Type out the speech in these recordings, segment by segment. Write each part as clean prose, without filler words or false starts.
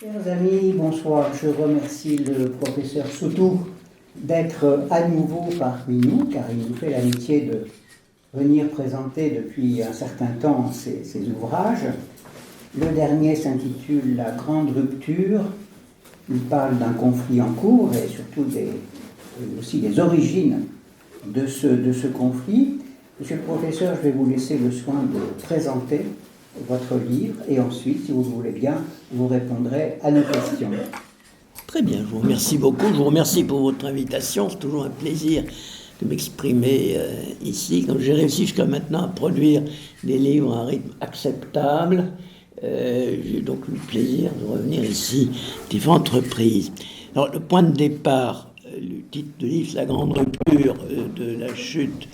Chers amis, bonsoir. Je remercie le professeur Soutou d'être à nouveau parmi nous, car il nous fait l'amitié de venir présenter depuis un certain temps ses ouvrages. Le dernier s'intitule La Grande Rupture. Il parle d'un conflit en cours et surtout aussi des origines de ce conflit. Monsieur le professeur, je vais vous laisser le soin de présenter votre livre et ensuite, si vous le voulez bien, vous répondrez à nos questions. Très bien, je vous remercie beaucoup. Je vous remercie pour votre invitation. C'est toujours un plaisir de m'exprimer ici. Comme j'ai réussi jusqu'à maintenant à produire des livres à un rythme acceptable, j'ai donc eu le plaisir de revenir ici, différentes reprises. Alors, le point de départ, le titre du livre, c'est La Grande Rupture de la chute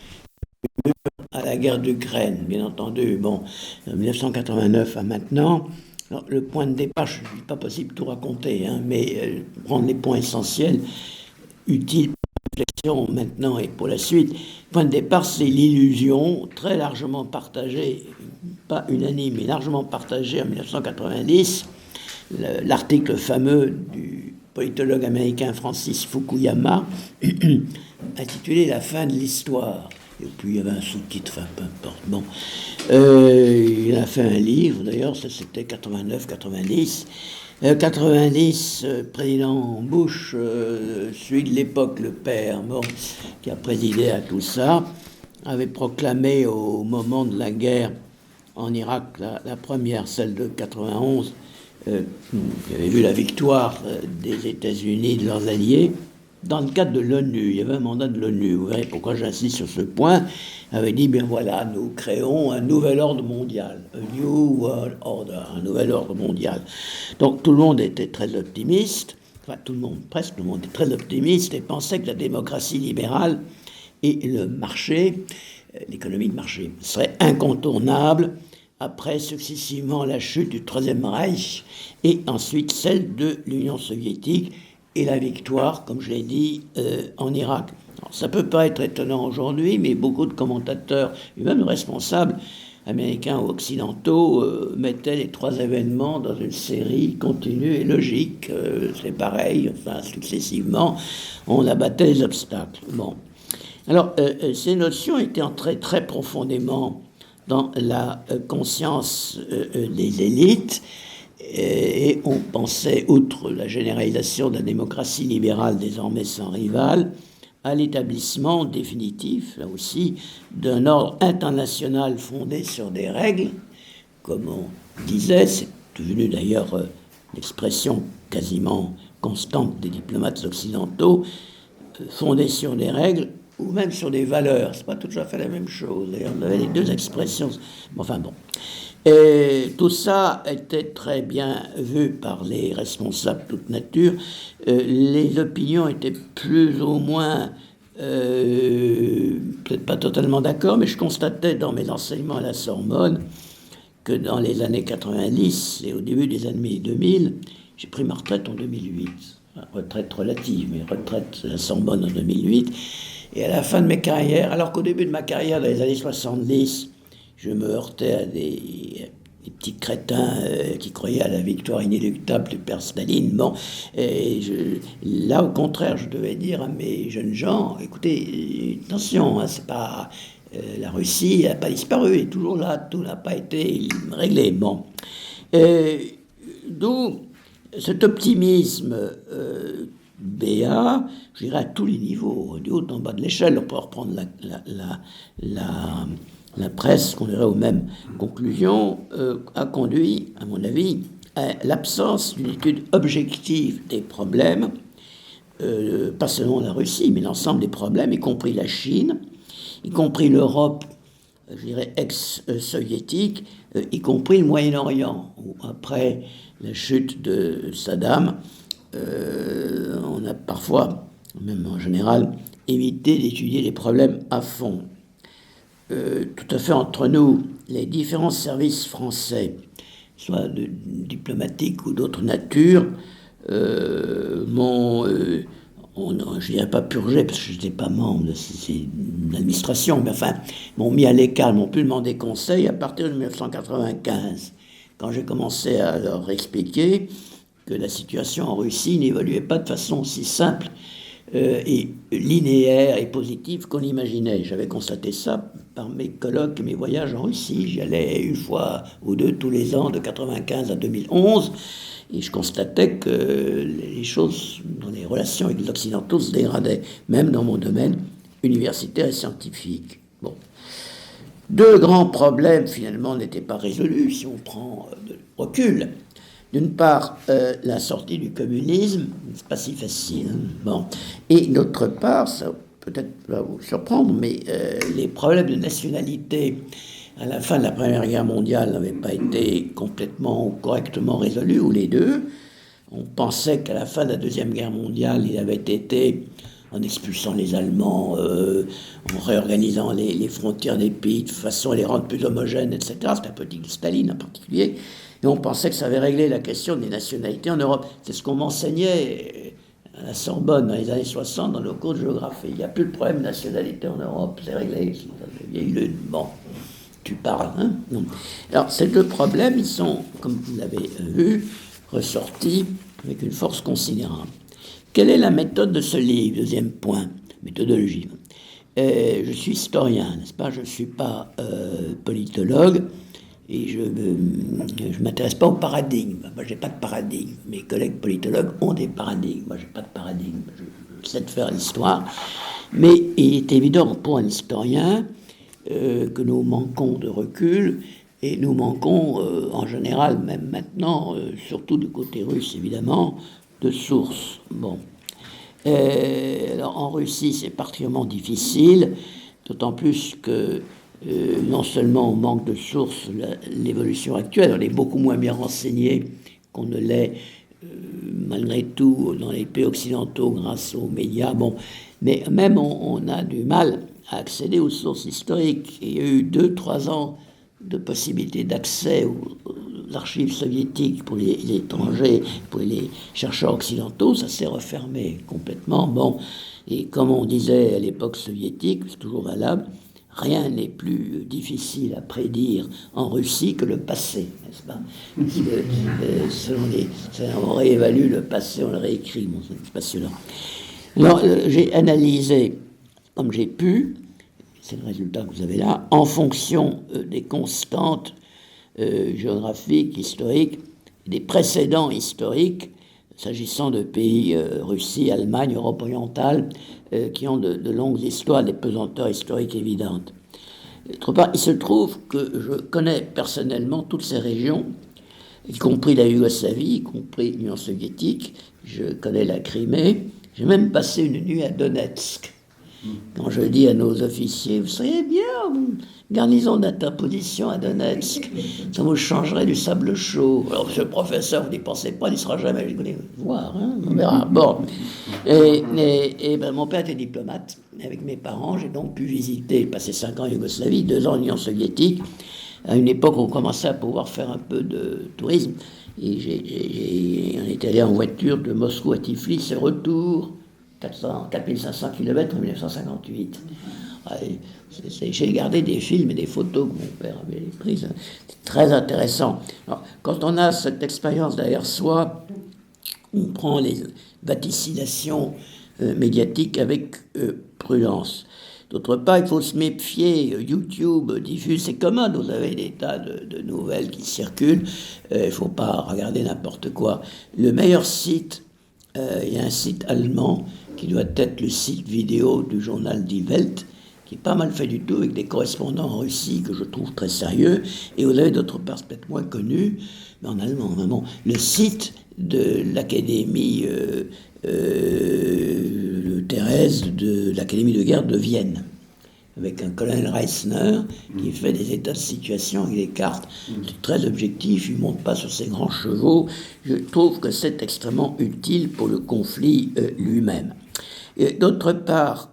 à la guerre d'Ukraine, bien entendu, bon, 1989 à maintenant. Alors, le point de départ, il n'est pas possible de tout raconter, mais prendre les points essentiels, utiles pour la réflexion maintenant et pour la suite. Le point de départ, c'est l'illusion très largement partagée, pas unanime, mais largement partagée en 1990, l'article fameux du politologue américain Francis Fukuyama, intitulé « La fin de l'histoire ». Et puis il y avait un sous-titre, enfin peu importe. Bon. Il a fait un livre, d'ailleurs, ça c'était 89-90. 90, président Bush, celui de l'époque, le père, bon, qui a présidé à tout ça, avait proclamé au moment de la guerre en Irak, la première, celle de 91, qui avait vu la victoire des États-Unis, de leurs alliés, dans le cadre de l'ONU. Il y avait un mandat de l'ONU. Vous verrez pourquoi j'insiste sur ce point. Il avait dit, bien voilà, nous créons un nouvel ordre mondial. A New World Order, un nouvel ordre mondial. Donc tout le monde était très optimiste. Enfin, tout le monde, presque tout le monde était très optimiste et pensait que la démocratie libérale et le marché, l'économie de marché, serait incontournable après successivement la chute du Troisième Reich et ensuite celle de l'Union soviétique et la victoire, comme je l'ai dit, en Irak. Alors, ça peut pas être étonnant aujourd'hui, mais beaucoup de commentateurs, et même de responsables américains ou occidentaux, mettaient les trois événements dans une série continue et logique. C'est pareil, enfin, successivement, on abattait les obstacles. Bon. Alors, ces notions étaient entrées très profondément dans la conscience des élites, et on pensait, outre la généralisation de la démocratie libérale désormais sans rival, à l'établissement définitif, là aussi, d'un ordre international fondé sur des règles, comme on disait, c'est devenu d'ailleurs l'expression quasiment constante des diplomates occidentaux, fondé sur des règles ou même sur des valeurs. C'est pas tout à fait la même chose. D'ailleurs, on avait les deux expressions. Enfin bon. Et tout ça était très bien vu par les responsables de toute nature. Les opinions étaient plus ou moins, peut-être pas totalement d'accord, mais je constatais dans mes enseignements à la Sorbonne que dans les années 90 et au début des années 2000, j'ai pris ma retraite en 2008. Retraite relative, mais retraite à la Sorbonne en 2008. Et à la fin de mes carrières, alors qu'au début de ma carrière, dans les années 70, je me heurtais à des petits crétins qui croyaient à la victoire inéluctable du père Staline. Bon, là, au contraire, je devais dire à mes jeunes gens, écoutez, attention, c'est pas... la Russie n'a pas disparu, elle est toujours là, tout n'a pas été réglé. Bon. D'où cet optimisme BA, je dirais à tous les niveaux, du haut en bas de l'échelle, on peut reprendre la presse, qu'on irait aux mêmes conclusions, a conduit, à mon avis, à l'absence d'une étude objective des problèmes, pas seulement la Russie, mais l'ensemble des problèmes, y compris la Chine, y compris l'Europe, je dirais, ex-soviétique, y compris le Moyen-Orient, où après la chute de Saddam, on a parfois, même en général, évité d'étudier les problèmes à fond. Tout à fait entre nous, les différents services français, soit diplomatiques ou d'autres natures, m'ont, je ne dirais pas purgé, parce que je n'étais pas membre de l'administration, mais enfin, m'ont mis à l'écart, m'ont pu demander conseil à partir de 1995, quand j'ai commencé à leur expliquer que la situation en Russie n'évoluait pas de façon aussi simple et linéaire et positive qu'on imaginait. J'avais constaté ça par mes colloques et mes voyages en Russie. J'y allais une fois ou deux tous les ans de 1995 à 2011 et je constatais que les choses dans les relations avec les Occidentaux se dégradaient, même dans mon domaine universitaire et scientifique. Bon. Deux grands problèmes finalement n'étaient pas résolus si on prend de recul. D'une part, la sortie du communisme, c'est pas si facile. Hein. Bon. Et d'autre part, ça peut-être va vous surprendre, mais les problèmes de nationalité à la fin de la Première Guerre mondiale n'avaient pas été complètement ou correctement résolus, ou les deux. On pensait qu'à la fin de la Deuxième Guerre mondiale, il avait été, en expulsant les Allemands, en réorganisant les frontières des pays de façon à les rendre plus homogènes, etc. C'était la politique de Staline en particulier. Et on pensait que ça avait réglé la question des nationalités en Europe. C'est ce qu'on m'enseignait à la Sorbonne dans les années 60 dans nos cours de géographie. Il n'y a plus de problème de nationalité en Europe, c'est réglé. Il y a eu bon, tu parles, hein? Non. Alors, ces deux problèmes, ils sont, comme vous l'avez vu, ressortis avec une force considérable. Quelle est la méthode de ce livre? Deuxième point, méthodologie. Je suis historien, n'est-ce pas? Je ne suis pas politologue. Et je ne m'intéresse pas au paradigme. Moi, je n'ai pas de paradigme. Mes collègues politologues ont des paradigmes. Moi, je n'ai pas de paradigme. Je sais de faire l'histoire. Mais il est évident pour un historien que nous manquons de recul. Et nous manquons, en général, même maintenant, surtout du côté russe, évidemment, de sources. Bon. Alors, en Russie, c'est particulièrement difficile, d'autant plus que non seulement on manque de sources, l'évolution actuelle, on est beaucoup moins bien renseigné qu'on ne l'est malgré tout dans les pays occidentaux grâce aux médias. Bon, mais même on a du mal à accéder aux sources historiques. Il y a eu 2-3 ans de possibilité d'accès aux archives soviétiques pour les étrangers, pour les chercheurs occidentaux, ça s'est refermé complètement. Bon, et comme on disait à l'époque soviétique, c'est toujours valable, rien n'est plus difficile à prédire en Russie que le passé, n'est-ce pas? On réévalue le passé, on le réécrit, bon, c'est passionnant. Alors, j'ai analysé, comme j'ai pu, c'est le résultat que vous avez là, en fonction des constantes géographiques, historiques, des précédents historiques, s'agissant de pays, Russie, Allemagne, Europe orientale, qui ont de longues histoires, des pesanteurs historiques évidentes. D'autre part, il se trouve que je connais personnellement toutes ces régions, y compris la Yougoslavie, y compris l'Union soviétique, je connais la Crimée, j'ai même passé une nuit à Donetsk. Quand je dis à nos officiers, vous seriez bien garnison d'interposition à Donetsk, ça vous changerait du sable chaud. Alors, monsieur le professeur, vous n'y pensez pas, il ne sera jamais, je voulais voir, hein, on verra. Bon. Et ben, mon père était diplomate, avec mes parents, j'ai donc pu visiter, passer 5 ans en Yougoslavie, 2 ans en Union soviétique, à une époque où on commençait à pouvoir faire un peu de tourisme. Et on est allé en voiture de Moscou à Tiflis et retour, 4500 km en 1958. J'ai gardé des films et des photos que mon père avait prises. C'est très intéressant. Alors, quand on a cette expérience derrière soi, on prend les vaticinations médiatiques avec prudence. D'autre part, il faut se méfier. YouTube diffuse, c'est commode. Vous avez des tas de nouvelles qui circulent. Il ne faut pas regarder n'importe quoi. Le meilleur site, il y a un site allemand qui doit être le site vidéo du journal Die Welt, qui est pas mal fait du tout, avec des correspondants en Russie que je trouve très sérieux. Et vous avez d'autres parts peut-être moins connues, mais en allemand, vraiment. Le site de l'Académie Thérèse de l'Académie de guerre de Vienne, avec un colonel Reisner qui fait des états de situation avec des cartes. C'est très objectif, il ne monte pas sur ses grands chevaux. Je trouve que c'est extrêmement utile pour le conflit lui-même. D'autre part,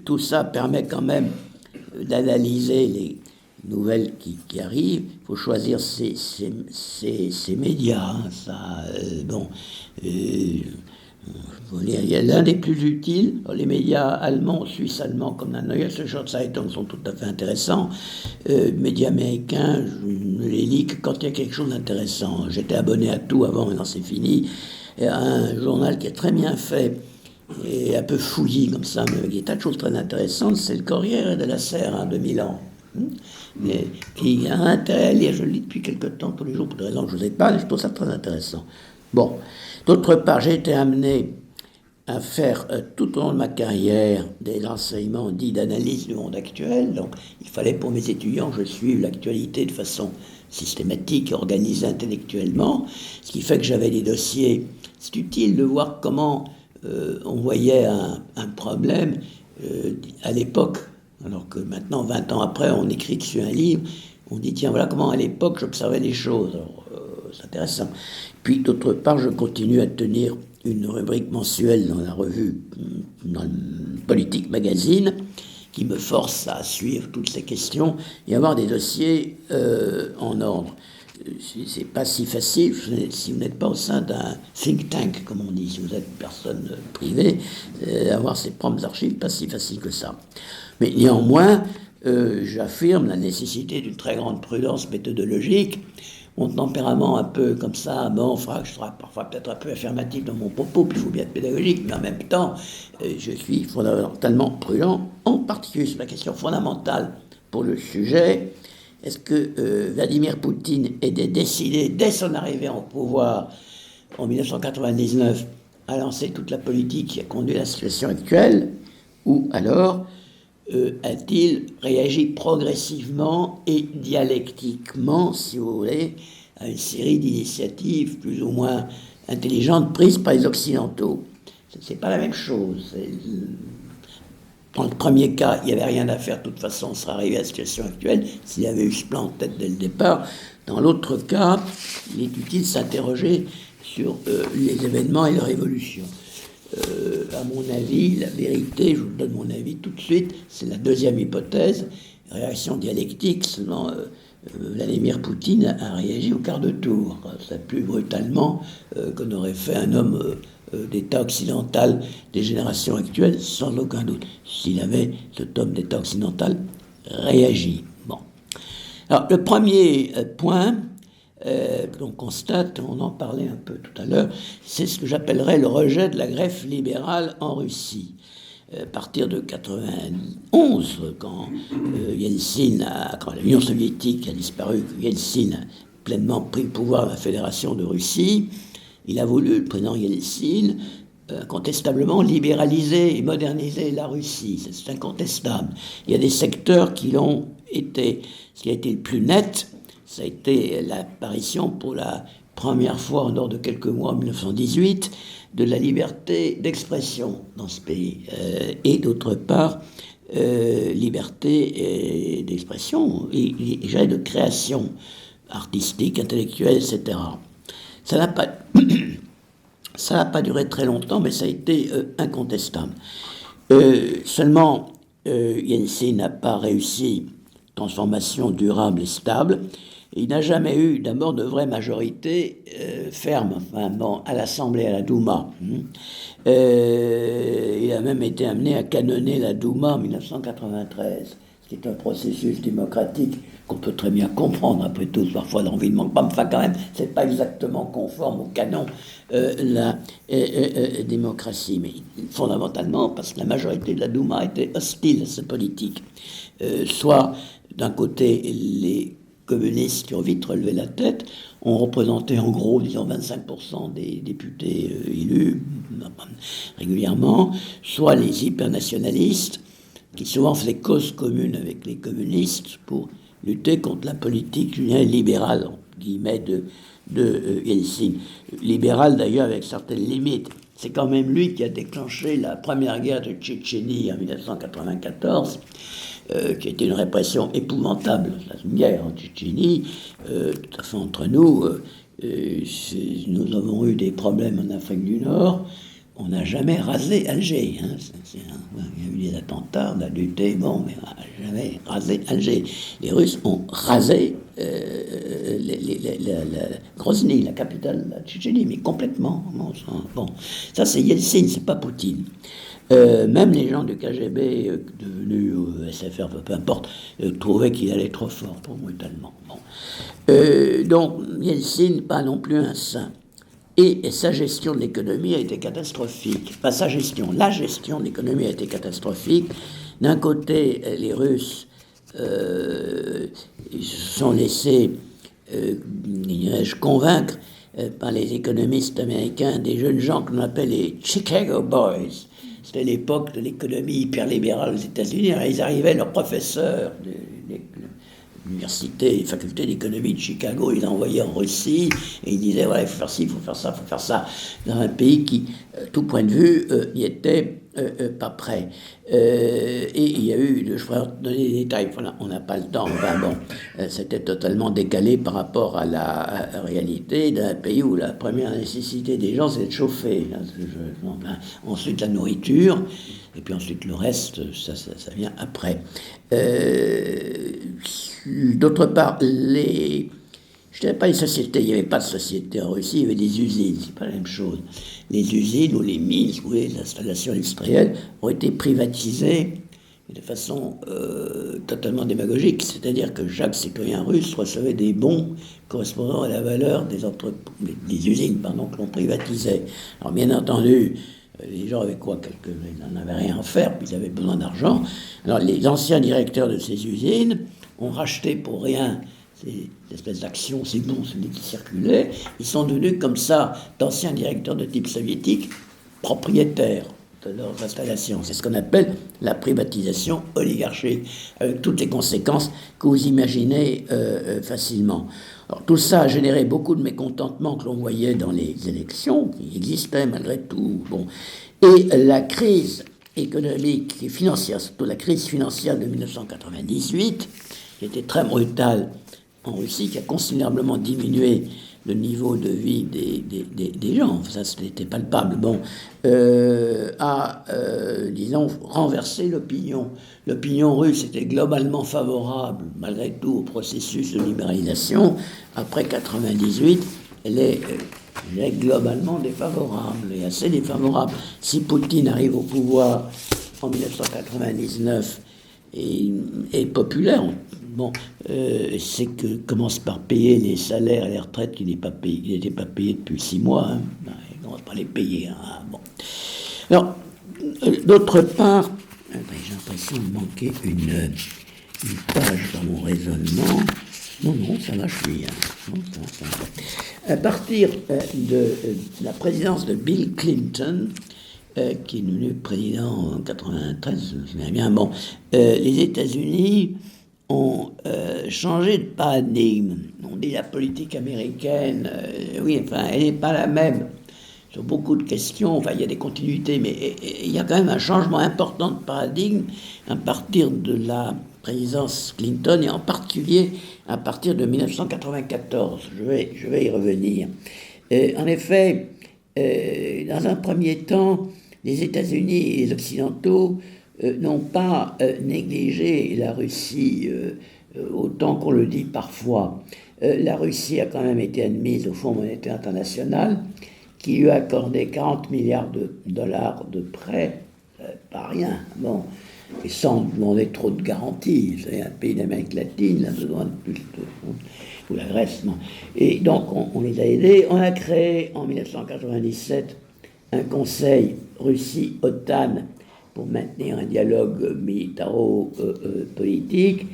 tout ça permet quand même d'analyser les nouvelles qui arrivent. Il faut choisir ses médias. Hein, ça, bon, Il y a l'un des plus utiles. Les médias allemands, suisses-allemands comme la Neue Zeitung sont tout à fait intéressants. Médias américains, je ne les lis que quand il y a quelque chose d'intéressant. J'étais abonné à tout avant, maintenant c'est fini. Et un journal qui est très bien fait et un peu fouillis comme ça, mais avec des tas de choses très intéressantes, c'est le Corriere della Sera de Milan. Qui a un intérêt à lire, je le lis depuis quelque temps, tous les jours, pour des raisons que je ne sais pas, et je trouve ça très intéressant. Bon, d'autre part, j'ai été amené à faire tout au long de ma carrière des enseignements dits d'analyse du monde actuel. Donc, il fallait pour mes étudiants que je suive l'actualité de façon systématique et organisée intellectuellement, ce qui fait que j'avais des dossiers. C'est utile de voir comment on voyait un problème à l'époque, alors que maintenant, 20 ans après, on écrit dessus un livre, on dit, tiens, voilà comment à l'époque j'observais les choses. Alors, c'est intéressant. Puis, d'autre part, je continue à tenir une rubrique mensuelle dans la revue, dans le Politique Magazine, qui me force à suivre toutes ces questions et avoir des dossiers en ordre. C'est pas si facile si vous n'êtes pas au sein d'un think tank, comme on dit, si vous êtes une personne privée, avoir ses propres archives, pas si facile que ça. Mais néanmoins, j'affirme la nécessité d'une très grande prudence méthodologique. Mon tempérament un peu comme ça, bon, je serai parfois peut-être un peu affirmatif dans mon propos, puis il faut bien être pédagogique, mais en même temps, je suis fondamentalement prudent, en particulier sur la question fondamentale pour le sujet. Est-ce que Vladimir Poutine était décidé, dès son arrivée au pouvoir en 1999, à lancer toute la politique qui a conduit à la situation actuelle, ou alors a-t-il réagi progressivement et dialectiquement, si vous voulez, à une série d'initiatives plus ou moins intelligentes prises par les Occidentaux? C'est pas la même chose. Dans le premier cas, il n'y avait rien à faire, de toute façon, on serait arrivé à la situation actuelle s'il y avait eu ce plan en tête dès le départ. Dans l'autre cas, il est utile de s'interroger sur les événements et leur évolution. À mon avis, la vérité, je vous donne mon avis tout de suite, c'est la deuxième hypothèse, réaction dialectique, seulement Vladimir Poutine a réagi au quart de tour. C'est plus brutalement que n'aurait fait un homme d'État occidental des générations actuelles, sans aucun doute, s'il avait, cet homme d'État occidental, réagi. Bon. Alors, le premier point qu'on constate, on en parlait un peu tout à l'heure, c'est ce que j'appellerais le rejet de la greffe libérale en Russie. À partir de 91, quand quand l'Union soviétique a disparu, Yeltsin a pleinement pris le pouvoir de la Fédération de Russie, il a voulu, le président Yeltsin, incontestablement libéraliser et moderniser la Russie. C'est incontestable. Il y a des secteurs qui l'ont été. Ce qui a été le plus net, ça a été l'apparition pour la première fois en dehors de quelques mois, en 1918, de la liberté d'expression dans ce pays. Et d'autre part, liberté d'expression et de création artistique, intellectuelle, etc. Ça n'a pas duré très longtemps, mais ça a été incontestable. Seulement, Yeltsin n'a pas réussi transformation durable et stable. Il n'a jamais eu d'abord de vraie majorité ferme à l'Assemblée, à la Douma. Il a même été amené à canonner la Douma en 1993, ce qui est un processus démocratique qu'on peut très bien comprendre, après tout, parfois l'envie ne manque pas, mais enfin quand même, c'est pas exactement conforme au canon la démocratie, mais fondamentalement parce que la majorité de la Douma était hostile à cette politique. Soit d'un côté les communistes qui ont vite relevé la tête ont représenté en gros, disons, 25% des députés élus régulièrement, soit les hypernationalistes qui souvent faisaient cause commune avec les communistes pour lutter contre la politique, je dirais, libérale, entre guillemets, de Yeltsin. Libéral d'ailleurs avec certaines limites. C'est quand même lui qui a déclenché la première guerre de Tchétchénie en 1994, qui était une répression épouvantable. Une guerre en Tchétchénie, tout à fait entre nous, nous avons eu des problèmes en Afrique du Nord, on n'a jamais rasé Alger. Hein. Il y a eu des attentats, on a lutté, bon, mais on n'a jamais rasé Alger. Les Russes ont rasé Grozny, la capitale de la Tchétchénie, mais complètement. Bon, ça c'est Yeltsin, c'est pas Poutine. Même les gens du KGB devenus SFR, peu importe, trouvaient qu'il allait trop fort, trop brutalement. Bon. Donc Yeltsin, pas non plus un saint. Et sa gestion de l'économie a été catastrophique. Pas sa gestion, la gestion de l'économie a été catastrophique. D'un côté, les Russes se sont laissés, convaincre par les économistes américains des jeunes gens qu'on appelle les Chicago Boys. C'était l'époque de l'économie hyper libérale aux États-Unis. Alors, ils arrivaient, leurs professeurs de l'université, faculté d'économie de Chicago, ils envoyaient en Russie et ils disaient voilà, il faut faire ci, il faut faire ça, il faut faire ça, dans un pays qui, tout point de vue, n'y était pas prêt. Et il y a eu, je pourrais donner des détails, voilà, on n'a pas le temps, enfin bon, c'était totalement décalé par rapport à la réalité d'un pays où la première nécessité des gens, c'est de chauffer. Ensuite, la nourriture, et puis ensuite le reste, ça vient après. D'autre part, je ne dirais pas les sociétés, il n'y avait pas de société en Russie, il y avait des usines, c'est pas la même chose. Les usines ou les mines, ou les installations industrielles ont été privatisées de façon totalement démagogique, c'est-à-dire que chaque citoyen russe recevait des bons correspondant à la valeur des usines que l'on privatisait. Alors bien entendu, les gens avaient quoi, ils n'en avaient rien à faire, puis ils avaient besoin d'argent. Alors les anciens directeurs de ces usines ont racheté pour rien ces espèces d'actions, ces bons, celui qui circulaient. Ils sont devenus comme ça d'anciens directeurs de type soviétique, propriétaires de leurs installations. C'est ce qu'on appelle la privatisation oligarchique, avec toutes les conséquences que vous imaginez facilement. Alors, tout ça a généré beaucoup de mécontentement que l'on voyait dans les élections, qui existaient malgré tout. Bon. Et la crise économique et financière, surtout la crise financière de 1998, qui était très brutale en Russie, qui a considérablement diminué le niveau de vie des gens, ça c'était palpable, a, disons, renversé l'opinion. L'opinion russe était globalement favorable, malgré tout, au processus de libéralisation. Après 98, elle est globalement défavorable, et assez défavorable. Si Poutine arrive au pouvoir en 1999 et est populaire, c'est que commence par payer les salaires et les retraites qu'il n'était pas payé depuis 6 mois. Hein. Il ne commence pas à les payer. Hein. Bon. Alors, d'autre part, j'ai l'impression de manquer une page dans mon raisonnement. Non, ça va, je suis. À partir de la présidence de Bill Clinton, qui est devenu président en 1993, je me souviens bien, les États-Unis ont changé de paradigme. On dit la politique américaine, elle n'est pas la même sur beaucoup de questions. Enfin, il y a des continuités, mais il y a quand même un changement important de paradigme à partir de la présidence Clinton et en particulier à partir de 1994. Je vais y revenir. En effet, dans un premier temps, les États-Unis et les Occidentaux n'ont pas négligé la Russie autant qu'on le dit parfois. La Russie a quand même été admise au Fonds monétaire international, qui lui a accordé 40 milliards de dollars de prêts, pas rien, et sans demander trop de garanties. C'est un pays d'Amérique latine, il a besoin de plus ou la Grèce, non. Et donc on les a aidés. On a créé en 1997 un conseil Russie-OTAN pour maintenir un dialogue militaro-politique.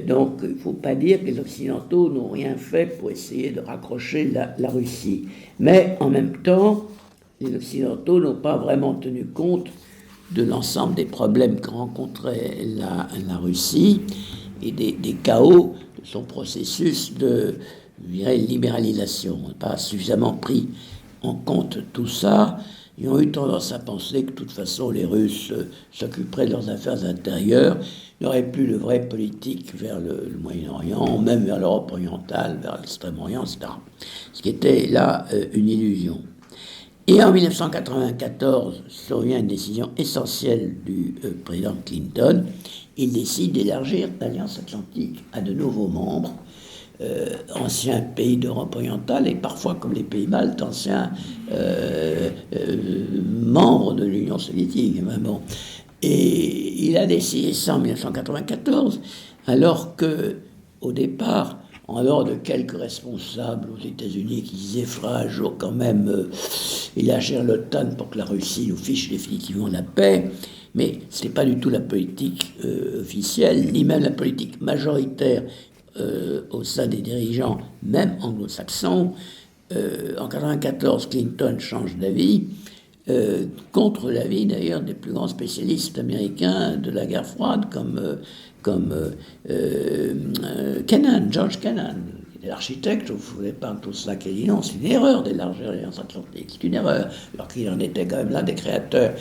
Donc, il ne faut pas dire que les Occidentaux n'ont rien fait pour essayer de raccrocher la Russie. Mais, en même temps, les Occidentaux n'ont pas vraiment tenu compte de l'ensemble des problèmes que rencontrait la Russie et des chaos de son processus de libéralisation. On n'a pas suffisamment pris en compte tout ça. Ils ont eu tendance à penser que de toute façon les Russes s'occuperaient de leurs affaires intérieures. Il n'y aurait plus de vraie politique vers le Moyen-Orient, même vers l'Europe orientale, vers l'Extrême-Orient, etc. Ce qui était là une illusion. Et en 1994 survient une décision essentielle du président Clinton. Il décide d'élargir l'Alliance Atlantique à de nouveaux membres, anciens pays d'Europe orientale et parfois, comme les pays baltes, anciens membres de l'Union soviétique. Bon. Et il a décidé ça en 1994, alors que, au départ, en dehors de quelques responsables aux États-Unis qui disaient fera un jour quand même élargir l'OTAN pour que la Russie nous fiche définitivement la paix, mais ce n'est pas du tout la politique officielle, ni même la politique majoritaire au sein des dirigeants, même anglo-saxons. En 1994, Clinton change d'avis, contre l'avis d'ailleurs des plus grands spécialistes américains de la guerre froide, comme Kennan, George Kennan, qui était l'architecte, vous ne pas tout cela, qui a dit non, c'est une erreur d'élargir l'Alliance Atlantique, c'est une erreur, alors qu'il en était quand même l'un des créateurs.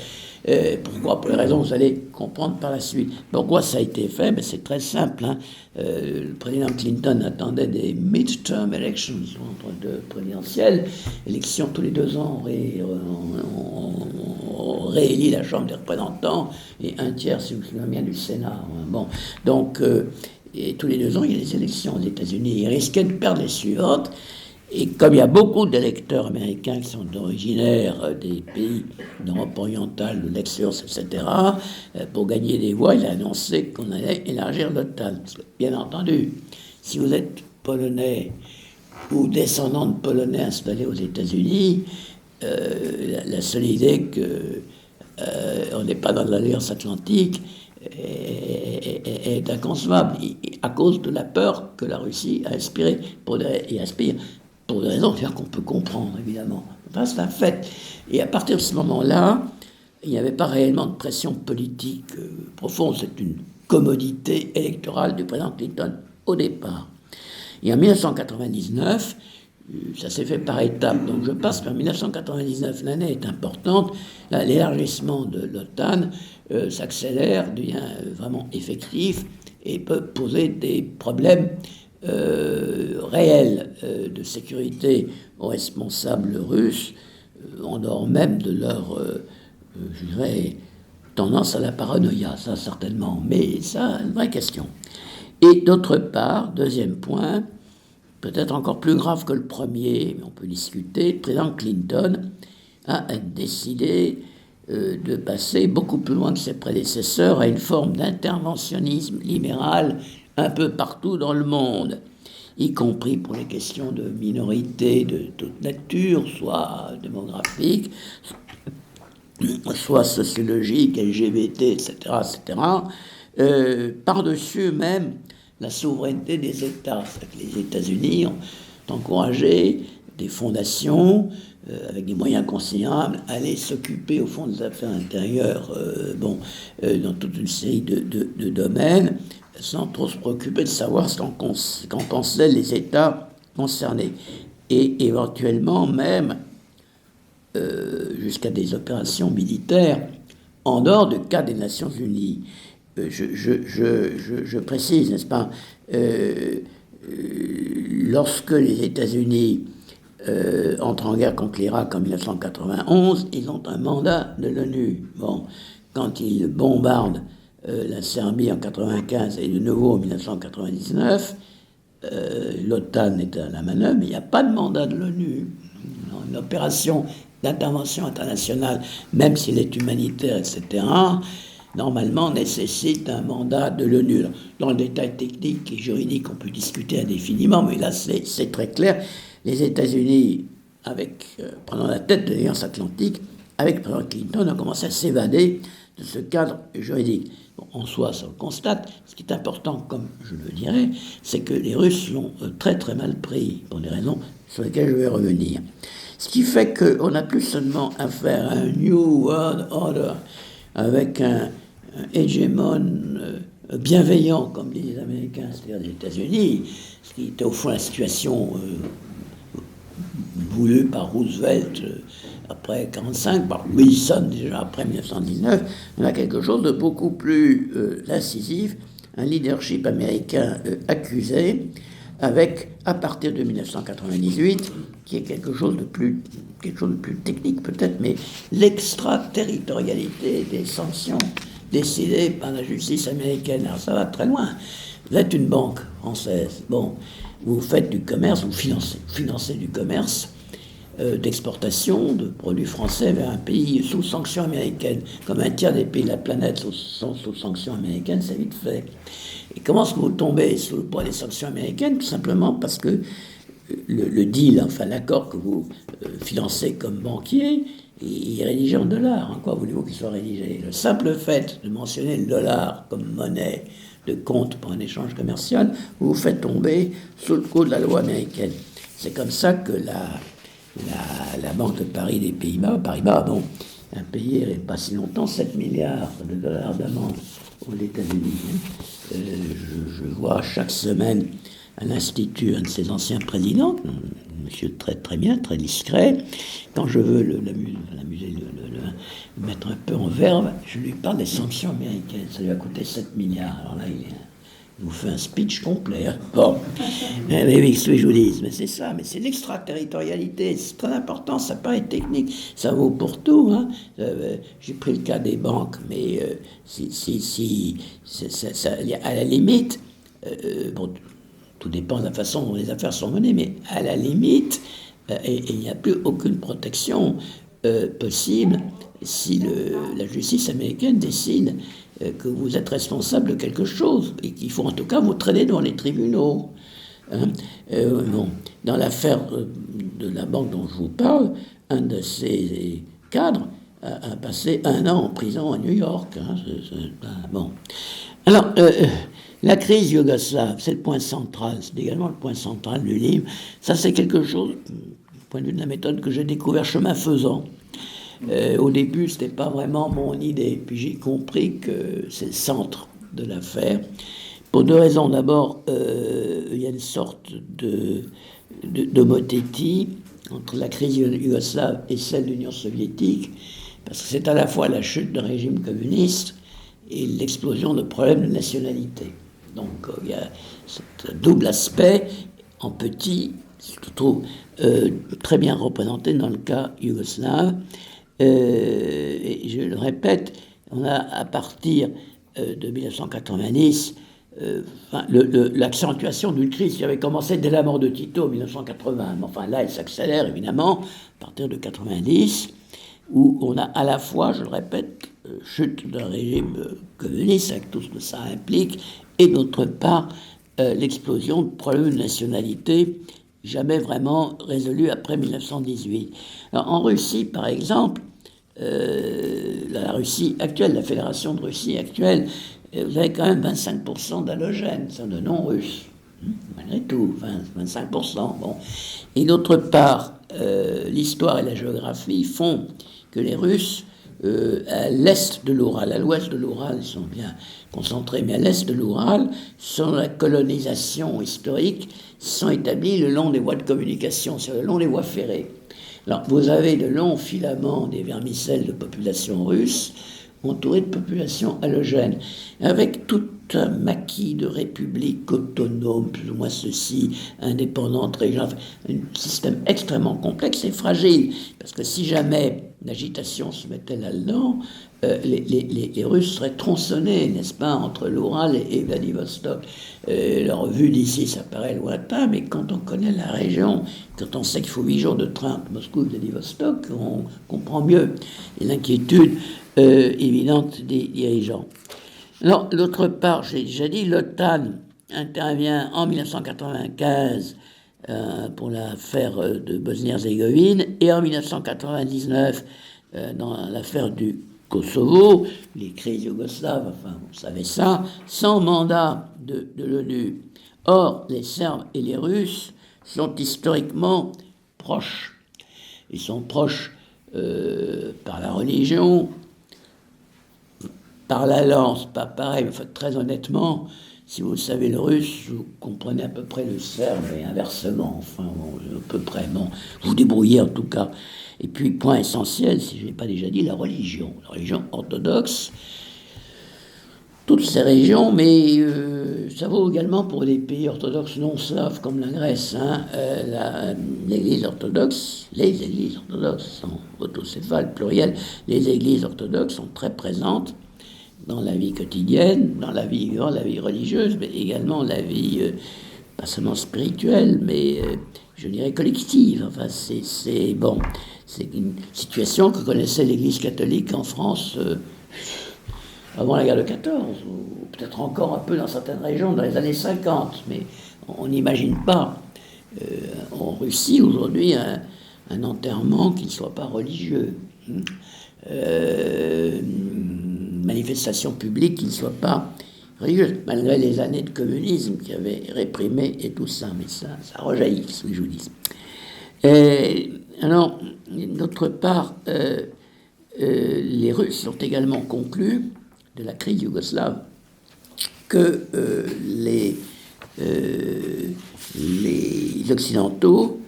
Pourquoi? Pour les raisons que vous allez comprendre par la suite. Pourquoi ça a été fait? Ben, c'est très simple. Hein. Le président Clinton attendait des midterm elections, entre deux présidentielles, élections tous les 2 ans, on réélit la Chambre des représentants, et 1/3, si vous vous souvenez bien, du Sénat. Bon. Donc, et tous les 2 ans, il y a des élections aux États-Unis. Il risquait de perdre les suivantes. Et comme il y a beaucoup d'électeurs américains qui sont originaires des pays d'Europe orientale, de l'ex-URSS, etc., pour gagner des voix, il a annoncé qu'on allait élargir l'OTAN. Bien entendu, si vous êtes polonais ou descendant de Polonais installés aux États-Unis, la seule idée qu'on n'est pas dans l'Alliance Atlantique est inconcevable, à cause de la peur que la Russie a aspiré et aspire. Pour des raisons qu'on peut comprendre, évidemment. Enfin, c'est un fait. Et à partir de ce moment-là, il n'y avait pas réellement de pression politique profonde. C'est une commodité électorale du président Clinton au départ. Et en 1999, ça s'est fait par étapes. Donc je passe par 1999. L'année est importante. Là, l'élargissement de l'OTAN s'accélère, devient vraiment effectif et peut poser des problèmes réels de sécurité aux responsables russes, en dehors même de leur, je dirais, tendance à la paranoïa, ça certainement, mais ça, une vraie question. Et d'autre part, deuxième point, peut-être encore plus grave que le premier, mais on peut discuter, le président Clinton a décidé de passer beaucoup plus loin que ses prédécesseurs à une forme d'interventionnisme libéral un peu partout dans le monde, y compris pour les questions de minorités de toute nature, soit démographiques, soit sociologiques, LGBT, etc., etc., par-dessus même la souveraineté des États. Les États-Unis ont encouragé des fondations avec des moyens considérables à aller s'occuper au fond des affaires intérieures, dans toute une série de domaines, sans trop se préoccuper de savoir ce qu'en pensaient les États concernés. Et éventuellement même jusqu'à des opérations militaires en dehors du cas des Nations Unies. Je précise, n'est-ce pas, lorsque les États-Unis entrent en guerre contre l'Irak en 1991, ils ont un mandat de l'ONU. Bon, quand ils bombardent la Serbie en 1995 et de nouveau en 1999, l'OTAN est à la manœuvre, mais il n'y a pas de mandat de l'ONU. Une opération d'intervention internationale, même s'il est humanitaire, etc., normalement nécessite un mandat de l'ONU. Dans le détail technique et juridique, on peut discuter indéfiniment, mais là c'est très clair. Les États-Unis, prenant la tête de l'Alliance Atlantique, avec le président Clinton, ont commencé à s'évader de ce cadre juridique. Bon, en soi, ça le constate. Ce qui est important, comme je le dirais, c'est que les Russes l'ont très très mal pris, pour des raisons sur lesquelles je vais revenir. Ce qui fait qu'on n'a plus seulement affaire à un New World Order, avec un hégémon bienveillant, comme disent les Américains, c'est-à-dire les États-Unis, ce qui était au fond la situation voulue par Roosevelt après 1945, par Wilson déjà après 1919, on a quelque chose de beaucoup plus incisif, un leadership américain accusé, avec, à partir de 1998, qui est quelque chose de plus technique peut-être, mais l'extraterritorialité des sanctions décidées par la justice américaine. Alors ça va très loin. Vous êtes une banque française, bon, vous faites du commerce, vous financez du commerce, d'exportation de produits français vers un pays sous sanctions américaines. Comme un tiers des pays de la planète sont sous sanctions américaines, c'est vite fait. Et comment est-ce que vous tombez sous le poids des sanctions américaines? Tout simplement parce que le deal, enfin l'accord que vous financez comme banquier, est rédigé en dollars. En quoi voulez-vous qu'il soit rédigé? Le simple fait de mentionner le dollar comme monnaie de compte pour un échange commercial vous fait tomber sous le coup de la loi américaine. C'est comme ça que la Banque de Paris des Pays-Bas, Paribas, bon, a payé il n'y a pas si longtemps 7 milliards de dollars d'amende aux États-Unis. Je vois chaque semaine à l'Institut un de ses anciens présidents, monsieur très très bien, très discret. Quand je veux l'amuser, le mettre un peu en verve, je lui parle des sanctions américaines. Ça lui a coûté 7 milliards. Alors là, il vous fait un speech complet. Hein. Bon, mais oui, ce que je vous dis, mais c'est ça, mais c'est l'extraterritorialité, c'est très important, ça paraît technique, ça vaut pour tout. Hein. J'ai pris le cas des banques, mais à la limite, bon, tout dépend de la façon dont les affaires sont menées, mais à la limite, il n'y a plus aucune protection possible si la justice américaine décide que vous êtes responsable de quelque chose et qu'il faut en tout cas vous traîner devant les tribunaux. Hein. Bon, dans l'affaire de la banque dont je vous parle, un de ces cadres a passé 1 an en prison à New York. Hein. Bon. Alors, la crise yougoslave, c'est le point central, c'est également le point central du livre. Ça, c'est quelque chose, du point de vue de la méthode, que j'ai découvert chemin faisant. Au début, ce n'était pas vraiment mon idée. Puis j'ai compris que c'est le centre de l'affaire. Pour 2 raisons. D'abord, il y a une sorte d'homothétie entre la crise yougoslave et celle de l'Union soviétique, parce que c'est à la fois la chute d'un régime communiste et l'explosion de problèmes de nationalité. Donc il y a ce double aspect en petit, je trouve très bien représenté dans le cas yougoslave. Et je le répète, on a à partir de 1990 l'accentuation d'une crise qui avait commencé dès la mort de Tito en 1980. Mais enfin là, elle s'accélère évidemment à partir de 90, où on a à la fois, je le répète, chute d'un régime communiste avec tout ce que ça implique, et d'autre part l'explosion de problèmes de nationalité jamais vraiment résolus après 1918. Alors, en Russie, par exemple, la Russie actuelle, la Fédération de Russie actuelle, vous avez quand même 25% d'halogènes, c'est de non-russes, malgré tout, 25%. Bon. Et d'autre part, l'histoire et la géographie font que les Russes, à l'est de l'Oural, à l'ouest de l'Oural, ils sont bien concentrés, mais à l'est de l'Oural, sans la colonisation historique, sont établis le long des voies de communication, c'est le long des voies ferrées. Alors, vous avez de longs filaments des vermicelles de population russe, entourés de populations halogènes, avec tout un maquis de républiques autonomes, plus ou moins ceci, indépendantes, régionales, un système extrêmement complexe et fragile, parce que si jamais l'agitation se mettait là-dedans, les Russes seraient tronçonnés, n'est-ce pas, entre l'Oural et Vladivostok. Leur vue d'ici, ça paraît lointain, mais quand on connaît la région, quand on sait qu'il faut 8 jours de train entre Moscou et Vladivostok, on comprend mieux l'inquiétude évidente des dirigeants. Alors, d'autre part, j'ai déjà dit, l'OTAN intervient en 1995 pour l'affaire de Bosnie-Herzégovine et en 1999 dans l'affaire du Kosovo, les crises yougoslaves, enfin, vous savez ça, sans mandat de l'ONU. Or, les Serbes et les Russes sont historiquement proches. Ils sont proches par la religion, par la langue, pas pareil, mais très honnêtement, si vous savez le russe, vous comprenez à peu près le serbe et inversement, enfin, à peu près, bon, vous débrouillez en tout cas. Et puis, point essentiel, si je n'ai pas déjà dit, la religion orthodoxe, toutes ces régions, mais ça vaut également pour les pays orthodoxes non slaves comme la Grèce. Les églises orthodoxes, en autocéphale pluriel, les églises orthodoxes sont très présentes dans la vie quotidienne, dans la vie religieuse, mais également la vie, pas seulement spirituelle, mais je dirais collective. Enfin, c'est une situation que connaissait l'Église catholique en France avant la guerre de 14, ou peut-être encore un peu dans certaines régions dans les années 50, mais on n'imagine pas en Russie aujourd'hui un enterrement qui ne soit pas religieux. Manifestation publique qui ne soit pas religieuse, malgré les années de communisme qui avaient réprimé et tout ça, mais ça rejaillit, ce que je vous dis. Alors, d'autre part, les Russes ont également conclu de la crise yougoslave que les Occidentaux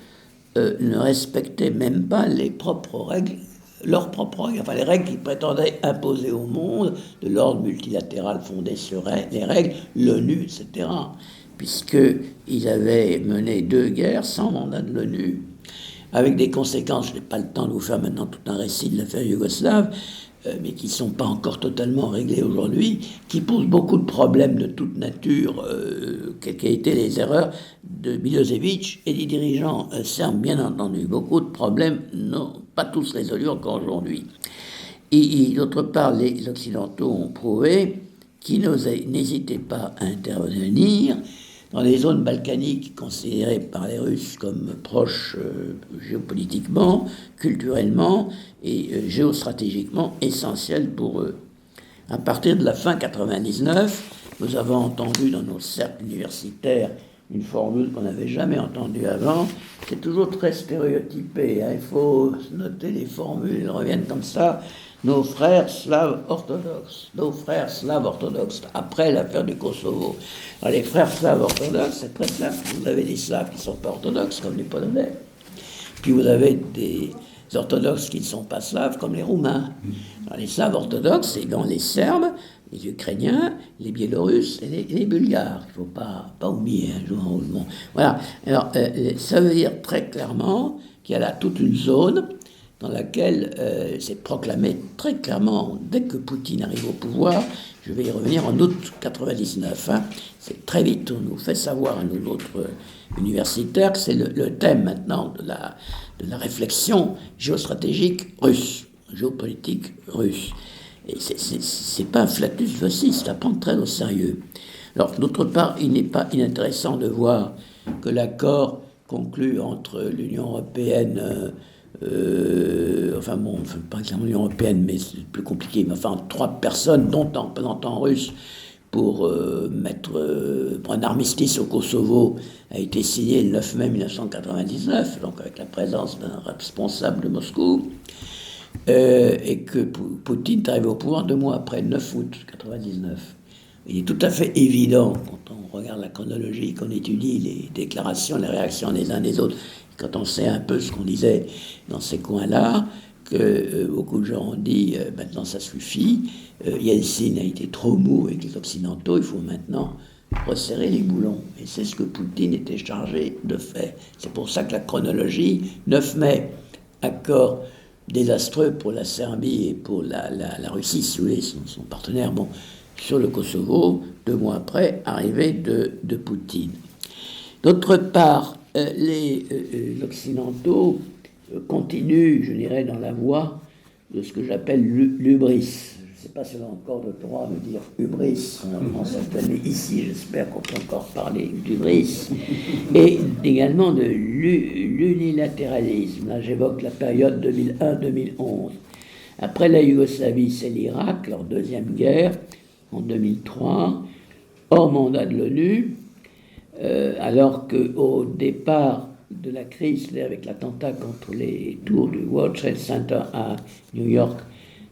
ne respectaient même pas leurs propres règles, enfin les règles qu'ils prétendaient imposer au monde, de l'ordre multilatéral fondé sur les règles, l'ONU, etc. Puisqu'ils avaient mené 2 guerres sans mandat de l'ONU, avec des conséquences, je n'ai pas le temps de vous faire maintenant tout un récit de l'affaire yougoslave, mais qui ne sont pas encore totalement réglés aujourd'hui, qui posent beaucoup de problèmes de toute nature, quelles étaient les erreurs de Milosevic et des dirigeants serbes, bien entendu. Beaucoup de problèmes n'ont pas tous résolus encore aujourd'hui. Et d'autre part, les Occidentaux ont prouvé qu'ils n'hésitaient pas à intervenir dans les zones balkaniques considérées par les Russes comme proches géopolitiquement, culturellement et géostratégiquement essentielles pour eux. À partir de la fin 99, nous avons entendu dans nos cercles universitaires une formule qu'on n'avait jamais entendue avant. C'est toujours très stéréotypé, hein. Il faut noter les formules, elles reviennent comme ça. Nos frères slaves orthodoxes, après l'affaire du Kosovo. Alors, les frères slaves orthodoxes, c'est très simple. Vous avez des slaves qui ne sont pas orthodoxes, comme les Polonais. Puis vous avez des orthodoxes qui ne sont pas slaves, comme les Roumains. Alors, les slaves orthodoxes, c'est dans les Serbes, les Ukrainiens, les Biélorusses et les Bulgares. Il ne faut pas oublier un jour. Bon. Voilà. Alors, ça veut dire très clairement qu'il y a là toute une zone dans laquelle c'est proclamé très clairement, dès que Poutine arrive au pouvoir, je vais y revenir en août 99, c'est très vite, on nous fait savoir à nous autres universitaires que c'est le thème maintenant de la réflexion géostratégique russe, géopolitique russe. Et c'est pas un flatus vocis, c'est à prendre très au sérieux. Alors, d'autre part, il n'est pas inintéressant de voir que l'accord conclu entre l'Union européenne, pas clairement l'Union européenne, mais c'est plus compliqué, mais enfin 3 personnes, dont un représentant russe, pour un armistice au Kosovo, a été signé le 9 mai 1999, donc avec la présence d'un responsable de Moscou, et que Poutine est arrivé au pouvoir 2 mois après, 9 août 1999. Il est tout à fait évident, quand on regarde la chronologie, qu'on étudie les déclarations, les réactions des uns des autres, quand on sait un peu ce qu'on disait dans ces coins-là, que beaucoup de gens ont dit maintenant ça suffit, Yeltsin a été trop mou avec les Occidentaux, il faut maintenant resserrer les boulons. Et c'est ce que Poutine était chargé de faire. C'est pour ça que la chronologie, 9 mai, accord désastreux pour la Serbie et pour la Russie, si vous voulez, son partenaire, sur le Kosovo, 2 mois après, arrivée de Poutine. D'autre part, les Occidentaux continuent, je dirais, dans la voie de ce que j'appelle l'hubris. Je ne sais pas si on a encore le droit de dire hubris en français, mais ici, j'espère qu'on peut encore parler d'hubris. Et également de l'unilatéralisme. Là, j'évoque la période 2001-2011. Après la Yougoslavie, c'est l'Irak, leur deuxième guerre, en 2003, hors mandat de l'ONU, alors qu'au départ de la crise, avec l'attentat contre les tours du World Trade Center à New York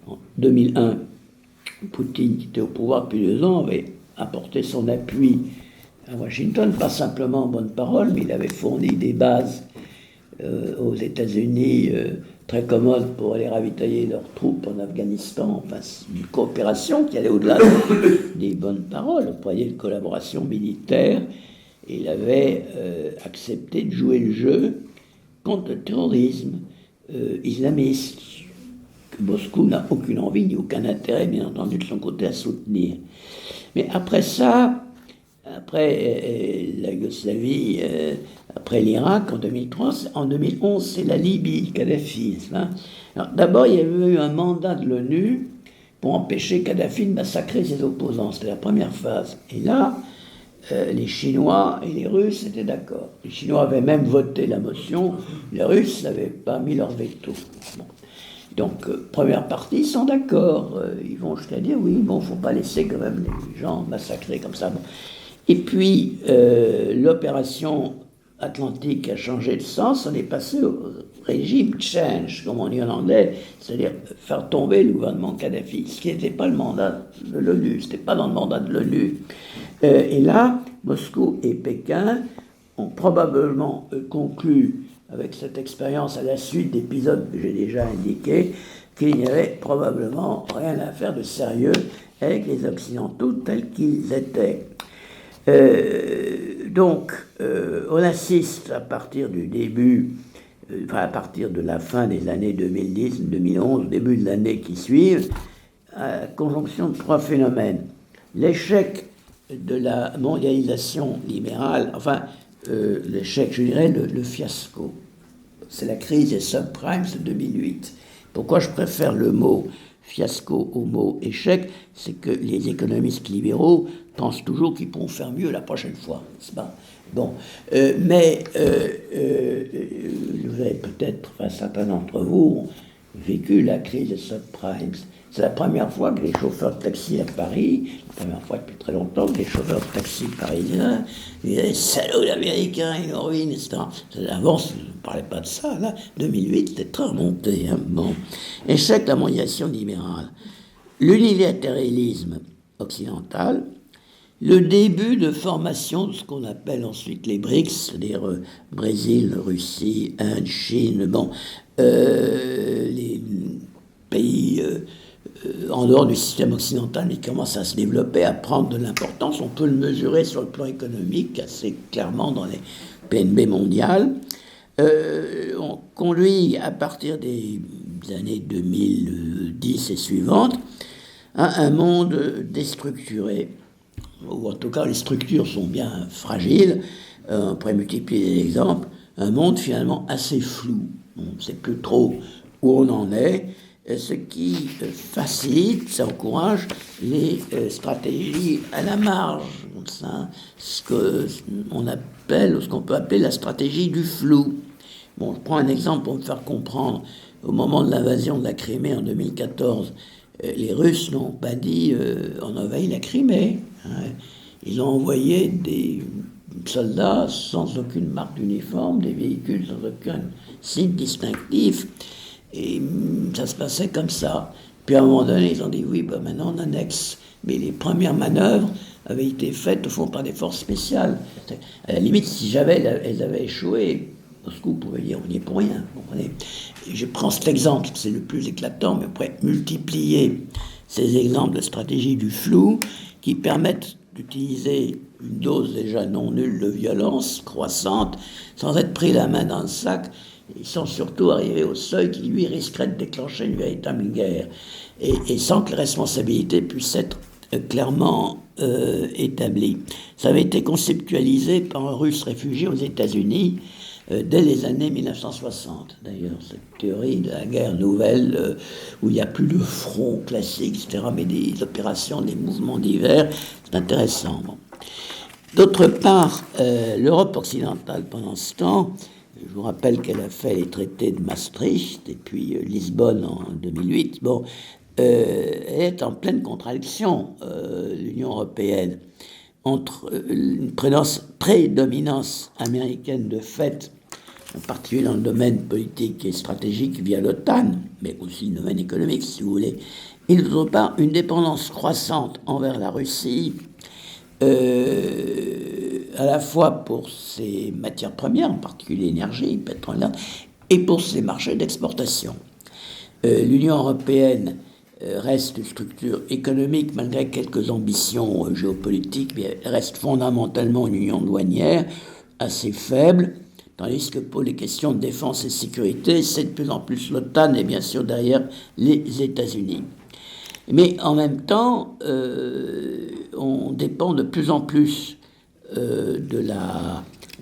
en 2001, Poutine, qui était au pouvoir depuis 2 ans, avait apporté son appui à Washington, pas simplement en bonne parole, mais il avait fourni des bases aux États-Unis très commode pour aller ravitailler leurs troupes en Afghanistan. Enfin, c'est une coopération qui allait au-delà des bonnes paroles. On parlait de collaboration militaire. Et il avait accepté de jouer le jeu contre le terrorisme islamiste, que Moscou n'a aucune envie ni aucun intérêt, bien entendu, de son côté à soutenir. Mais après ça, après la Yougoslavie, après l'Irak en 2003, en 2011, c'est la Libye, Kadhafi. Alors, d'abord, il y avait eu un mandat de l'ONU pour empêcher Kadhafi de massacrer ses opposants. C'était la première phase. Et là, les Chinois et les Russes étaient d'accord. Les Chinois avaient même voté la motion, les Russes n'avaient pas mis leur veto. Bon. Donc, première partie, ils sont d'accord. Ils vont jusqu'à dire, oui, bon, il ne faut pas laisser quand même les gens massacrer comme ça. Bon. Et puis, l'opération Atlantique a changé de sens, on est passé au régime change, comme on dit en anglais, c'est-à-dire faire tomber le gouvernement Kadhafi, ce qui n'était pas le mandat de l'ONU, ce n'était pas dans le mandat de l'ONU. Et là, Moscou et Pékin ont probablement conclu, avec cette expérience à la suite d'épisodes que j'ai déjà indiqués, qu'il n'y avait probablement rien à faire de sérieux avec les Occidentaux tels qu'ils étaient. Donc, on assiste à partir du début, à partir de la fin des années 2010, 2011, début de l'année qui suivent, à la conjonction de trois phénomènes. L'échec de la mondialisation libérale, l'échec, je dirais, le fiasco. C'est la crise des subprimes de 2008. Pourquoi je préfère le mot fiasco au mot échec? C'est que les économistes libéraux pensent toujours qu'ils pourront faire mieux la prochaine fois, n'est-ce pas? Bon, mais vous avez peut-être, certains d'entre vous ont vécu la crise des subprimes. C'est la première fois que les chauffeurs de taxi à Paris, la première fois depuis très longtemps que les chauffeurs de taxi parisiens disaient « Salaud l'Américain, il nous ruine », etc. Avant, on ne parlait pas de ça, là. 2008, c'était très remonté. Hein. Bon. Échec de la mondialisation libérale. L'unilatéralisme occidental, le début de formation de ce qu'on appelle ensuite les BRICS, c'est-à-dire Brésil, Russie, Inde, Chine, les pays en dehors du système occidental, il commence à se développer, à prendre de l'importance. On peut le mesurer sur le plan économique assez clairement dans les PNB mondiales. On conduit à partir des années 2010 et suivantes à un monde déstructuré, ou en tout cas les structures sont bien fragiles. On pourrait multiplier les exemples. Un monde finalement assez flou. On ne sait plus trop où on en est. Ce qui facilite, ça encourage les stratégies à la marge, ce qu'on peut appeler la stratégie du flou. Bon, je prends un exemple pour me faire comprendre. Au moment de l'invasion de la Crimée en 2014, les Russes n'ont pas dit on envahit la Crimée. Hein. Ils ont envoyé des soldats sans aucune marque d'uniforme, des véhicules sans aucun signe distinctif. Et ça se passait comme ça. Puis à un moment donné, ils ont dit oui, maintenant on annexe. Mais les premières manœuvres avaient été faites au fond par des forces spéciales. À la limite, si jamais elles avaient échoué, Moscou pouvait dire on n'y est pour rien. Et je prends cet exemple, c'est le plus éclatant, mais on pourrait multiplier ces exemples de stratégie du flou qui permettent d'utiliser une dose déjà non nulle de violence croissante sans être pris la main dans le sac. Ils sont surtout arrivés au seuil qui, lui, risquerait de déclencher une véritable guerre. Et sans que les responsabilités puissent être clairement établies. Ça avait été conceptualisé par un Russe réfugié aux États-Unis dès les années 1960. D'ailleurs, cette théorie de la guerre nouvelle, où il n'y a plus de front classique, etc., mais des opérations, des mouvements divers, c'est intéressant. Bon. D'autre part, l'Europe occidentale, pendant ce temps, je vous rappelle qu'elle a fait les traités de Maastricht et puis Lisbonne en 2008. Elle est en pleine contradiction, l'Union européenne, entre une prédominance américaine de fait, en particulier dans le domaine politique et stratégique via l'OTAN, mais aussi le domaine économique, si vous voulez, et d'autre part une dépendance croissante envers la Russie, à la fois pour ses matières premières, en particulier l'énergie, pétrole, et pour ses marchés d'exportation. L'Union européenne reste une structure économique malgré quelques ambitions géopolitiques, mais elle reste fondamentalement une union douanière assez faible, tandis que pour les questions de défense et sécurité, c'est de plus en plus l'OTAN et bien sûr derrière les États-Unis. Mais en même temps, on dépend de plus en plus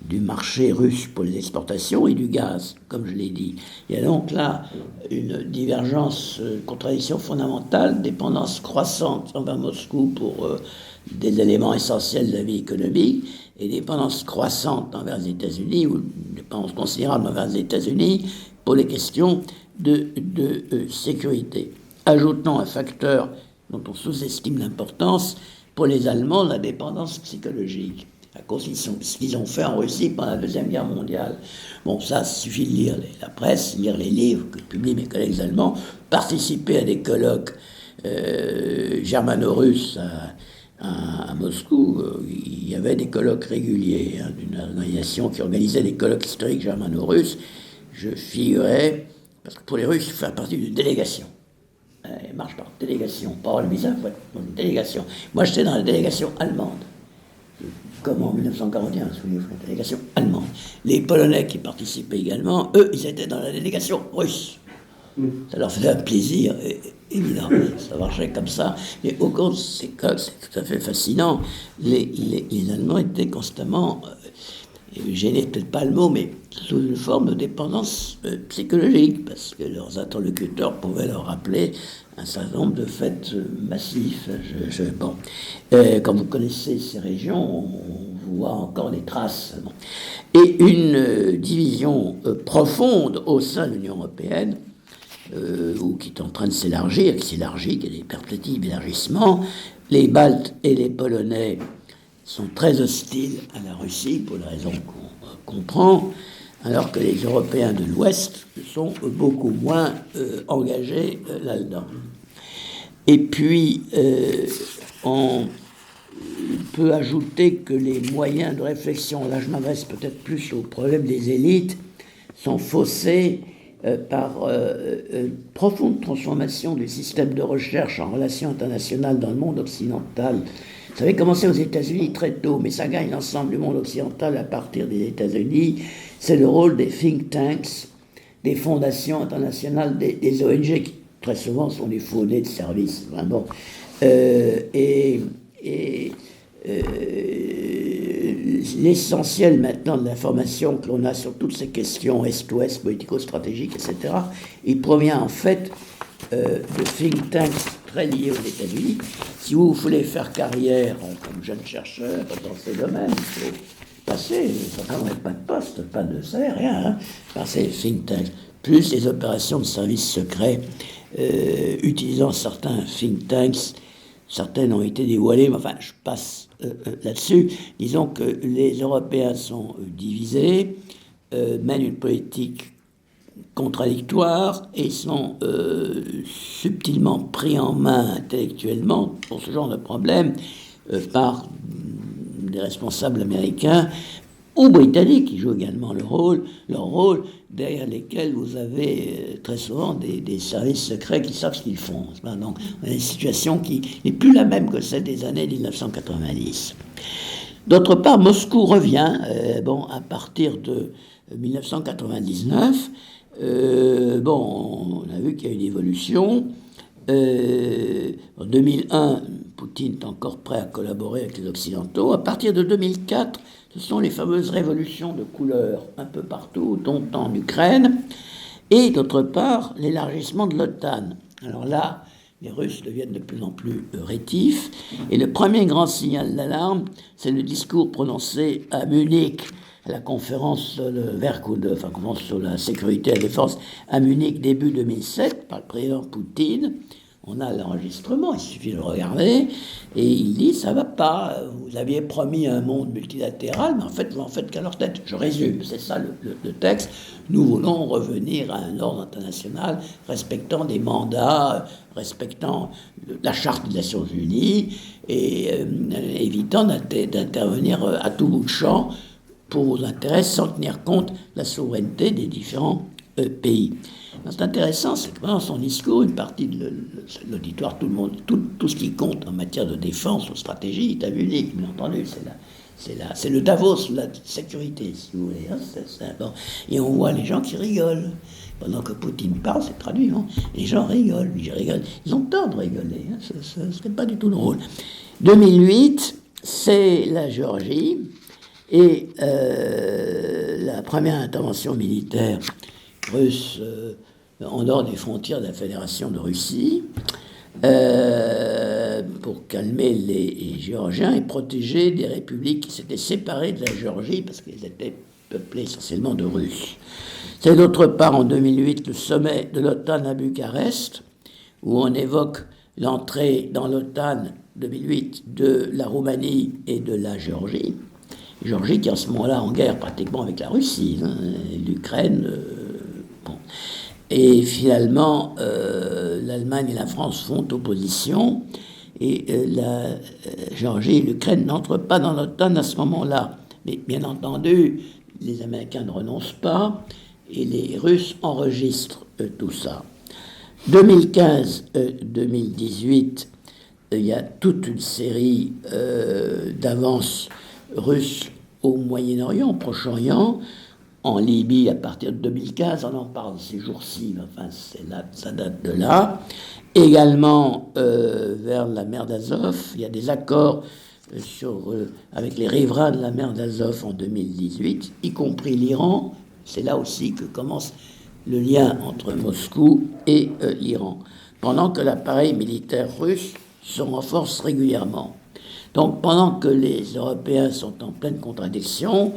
du marché russe pour les exportations et du gaz, comme je l'ai dit. Il y a donc là une divergence, contradiction fondamentale, dépendance croissante envers Moscou pour des éléments essentiels de la vie économique, et dépendance croissante envers les États-Unis, ou dépendance considérable envers les États-Unis pour les questions de sécurité. Ajoutons un facteur dont on sous-estime l'importance, pour les Allemands, la dépendance psychologique, à cause de ce qu'ils ont fait en Russie pendant la Deuxième Guerre mondiale. Bon, ça, il suffit de lire la presse, lire les livres que publient mes collègues allemands, participer à des colloques germano-russes à Moscou. Il y avait des colloques réguliers d'une organisation qui organisait des colloques historiques germano-russes. Je figurais, parce que pour les Russes, il faut faire partie d'une délégation. Elle marche par délégation, pas le visa, une délégation. Moi, j'étais dans la délégation allemande, comme en 1941, souvenez-vous, la délégation allemande. Les Polonais qui participaient également, eux, ils étaient dans la délégation russe. Ça leur faisait un plaisir évident, ça marchait comme ça. Mais au cours de ces cas, c'est tout à fait fascinant. Les Allemands étaient constamment gênés, peut-être pas le mot, mais sous une forme de dépendance psychologique, parce que leurs interlocuteurs pouvaient leur rappeler un certain nombre de faits massifs. Quand vous connaissez ces régions, on voit encore des traces. Bon. Et une division profonde au sein de l'Union européenne, ou qui est en train de s'élargir, qui s'élargit, qui a des perspectives d'élargissement. Les Baltes et les Polonais sont très hostiles à la Russie, pour les raisons qu'on comprend, alors que les Européens de l'Ouest sont beaucoup moins engagés là-dedans. Et puis, on peut ajouter que les moyens de réflexion, là je m'adresse peut-être plus au problème des élites, sont faussés par une profonde transformation du système de recherche en relations internationales dans le monde occidental. Ça avait commencé aux États-Unis très tôt, mais ça gagne l'ensemble du monde occidental à partir des États-Unis. C'est le rôle des think tanks, des fondations internationales, des ONG, qui très souvent sont des faux-nés de services. Vraiment. L'essentiel maintenant de l'information que l'on a sur toutes ces questions Est-Ouest, politico-stratégiques, etc., il provient en fait de think tanks très liés aux États-Unis. Si vous voulez faire carrière comme jeune chercheur dans ces domaines, il faut passer, certainement pas de poste, pas de salaire, rien, par ces think tanks, plus les opérations de services secrets utilisant certains think tanks. Certaines ont été dévoilées, mais enfin, je passe là-dessus. Disons que les Européens sont divisés, mènent une politique contradictoire et sont subtilement pris en main intellectuellement pour ce genre de problème par des responsables américains ou britanniques qui jouent également leur rôle, derrière lesquels vous avez très souvent des services secrets qui savent ce qu'ils font. Donc, on a une situation qui n'est plus la même que celle des années 1990. D'autre part, Moscou revient, à partir de 1999. On a vu qu'il y a une évolution. En 2001, Poutine est encore prêt à collaborer avec les Occidentaux. À partir de 2004, ce sont les fameuses révolutions de couleur un peu partout, dont en Ukraine. Et d'autre part, l'élargissement de l'OTAN. Alors là, les Russes deviennent de plus en plus rétifs. Et le premier grand signal d'alarme, c'est le discours prononcé à Munich, à la conférence sur conférence sur la sécurité et la défense à Munich début 2007 par le président Poutine. On a l'enregistrement, il suffit de le regarder, et il dit ça va pas, vous aviez promis un monde multilatéral, mais en fait vous en faites qu'à leur tête. Je résume, c'est ça le texte. Nous voulons revenir à un ordre international respectant des mandats, respectant la charte des Nations Unies, et évitant d'intervenir à tout bout de champ pour vos intérêts sans tenir compte de la souveraineté des différents pays. C'est intéressant, c'est que pendant son discours, une partie de l'auditoire, tout le monde, tout ce qui compte en matière de défense ou stratégie est à Munich, bien entendu, c'est le Davos de la sécurité, si vous voulez. Hein, bon. Et on voit les gens qui rigolent. Pendant que Poutine parle, c'est traduit, hein, les gens rigolent, ils ont tort de rigoler, hein, ce n'est pas du tout drôle. 2008, c'est la Géorgie, et la première intervention militaire russe en dehors des frontières de la Fédération de Russie, pour calmer les Géorgiens et protéger des républiques qui s'étaient séparées de la Géorgie parce qu'elles étaient peuplées essentiellement de Russes. C'est d'autre part en 2008 le sommet de l'OTAN à Bucarest, où on évoque l'entrée dans l'OTAN 2008 de la Roumanie et de la Géorgie. Géorgie qui est en ce moment-là en guerre pratiquement avec la Russie, hein, l'Ukraine. Bon. Et finalement, l'Allemagne et la France font opposition, et la Géorgie et l'Ukraine n'entrent pas dans l'OTAN à ce moment-là. Mais bien entendu, les Américains ne renoncent pas, et les Russes enregistrent tout ça. 2015-2018, il y a toute une série d'avances russes au Moyen-Orient, au Proche-Orient, en Libye à partir de 2015, on en parle ces jours-ci, enfin ça date de là. Également vers la mer d'Azov, il y a des accords avec les riverains de la mer d'Azov en 2018, y compris l'Iran. C'est là aussi que commence le lien entre Moscou et l'Iran, pendant que l'appareil militaire russe se renforce régulièrement. Donc pendant que les Européens sont en pleine contradiction,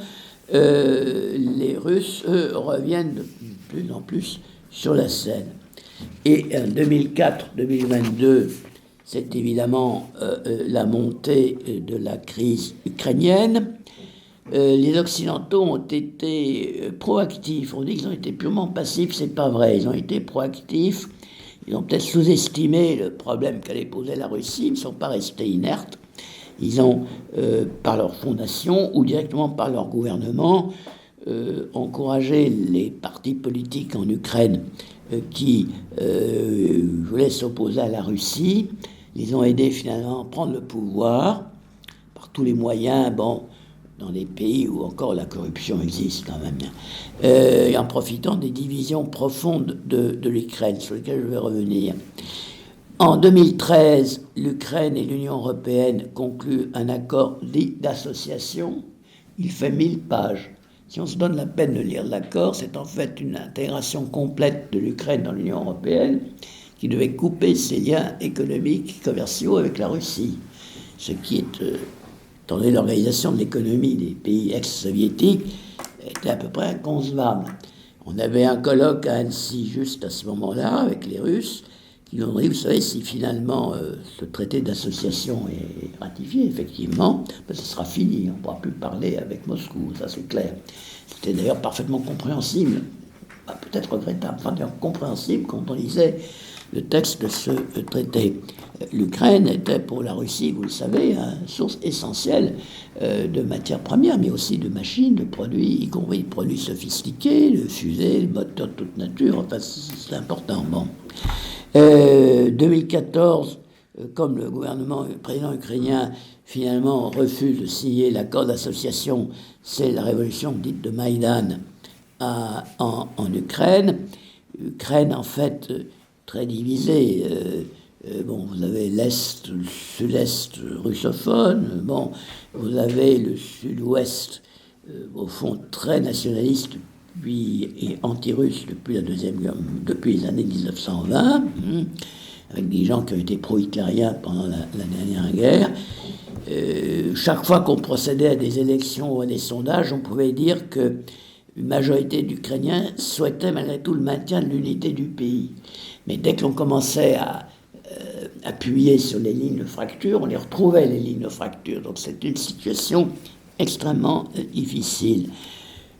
les Russes, eux, reviennent de plus en plus sur la scène. Et en 2004-2022, c'est évidemment la montée de la crise ukrainienne. Les Occidentaux ont été proactifs. On dit qu'ils ont été purement passifs, c'est pas vrai. Ils ont été proactifs. Ils ont peut-être sous-estimé le problème qu'allait poser la Russie. Ils ne sont pas restés inertes. Ils ont, par leur fondation ou directement par leur gouvernement, encouragé les partis politiques en Ukraine qui voulaient s'opposer à la Russie. Ils ont aidé finalement à prendre le pouvoir par tous les moyens, bon, dans des pays où encore la corruption existe quand même, et en profitant des divisions profondes de l'Ukraine, sur lesquelles je vais revenir. En 2013, l'Ukraine et l'Union européenne concluent un accord dit d'association. Il fait 1000 pages. Si on se donne la peine de lire l'accord, c'est en fait une intégration complète de l'Ukraine dans l'Union européenne qui devait couper ses liens économiques, commerciaux avec la Russie. Ce qui est, étant donné l'organisation de l'économie des pays ex-soviétiques, était à peu près inconcevable. On avait un colloque à Annecy juste à ce moment-là avec les Russes, qui nous ont dit, vous savez, si finalement ce traité d'association est ratifié, effectivement, ben, ce sera fini, on ne pourra plus parler avec Moscou, ça c'est clair. C'était d'ailleurs parfaitement compréhensible, peut-être regrettable, enfin d'ailleurs compréhensible quand on lisait le texte de ce traité. L'Ukraine était pour la Russie, vous le savez, une source essentielle de matières premières, mais aussi de machines, de produits, y compris de produits sophistiqués, de fusées, de moteurs de toute nature, enfin c'est important. Bon. 2014, comme le président ukrainien finalement refuse de signer l'accord d'association, c'est la révolution dite de Maïdan en Ukraine. Ukraine, en fait, très divisée. Bon, vous avez l'Est, le Sud-Est russophone, bon, vous avez le Sud-Ouest, au fond, très nationaliste, et anti-russe depuis les années 1920, avec des gens qui ont été pro-hitlériens pendant la dernière guerre. Chaque fois qu'on procédait à des élections ou à des sondages, on pouvait dire que une majorité d'Ukrainiens souhaitait malgré tout le maintien de l'unité du pays. Mais dès que l'on commençait à appuyer sur les lignes de fracture, on les retrouvait, les lignes de fracture. Donc c'est une situation extrêmement difficile.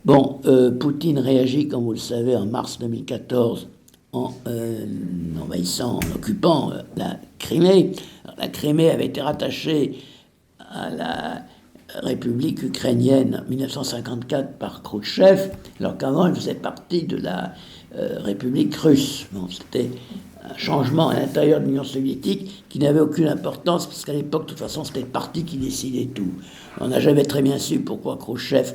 Bon, Poutine réagit, comme vous le savez, en mars 2014 en envahissant, en occupant la Crimée. Alors, la Crimée avait été rattachée à la République ukrainienne en 1954 par Khrouchtchev, alors qu'avant elle faisait partie de la République russe. Bon, c'était un changement à l'intérieur de l'Union soviétique qui n'avait aucune importance, parce qu'à l'époque, de toute façon, c'était le parti qui décidait tout. On n'a jamais très bien su pourquoi Khrouchtchev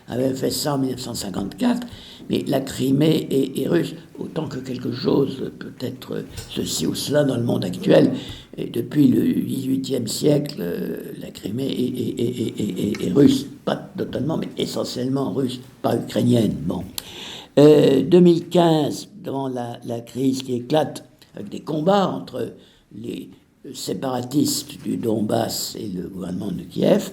avait fait ça en 1954, mais la Crimée est russe, autant que quelque chose peut être ceci ou cela dans le monde actuel. Et depuis le XVIIIe siècle, la Crimée est russe, pas totalement, mais essentiellement russe, pas ukrainienne. Bon. 2015, devant la crise qui éclate, avec des combats entre les séparatistes du Donbass et le gouvernement de Kiev,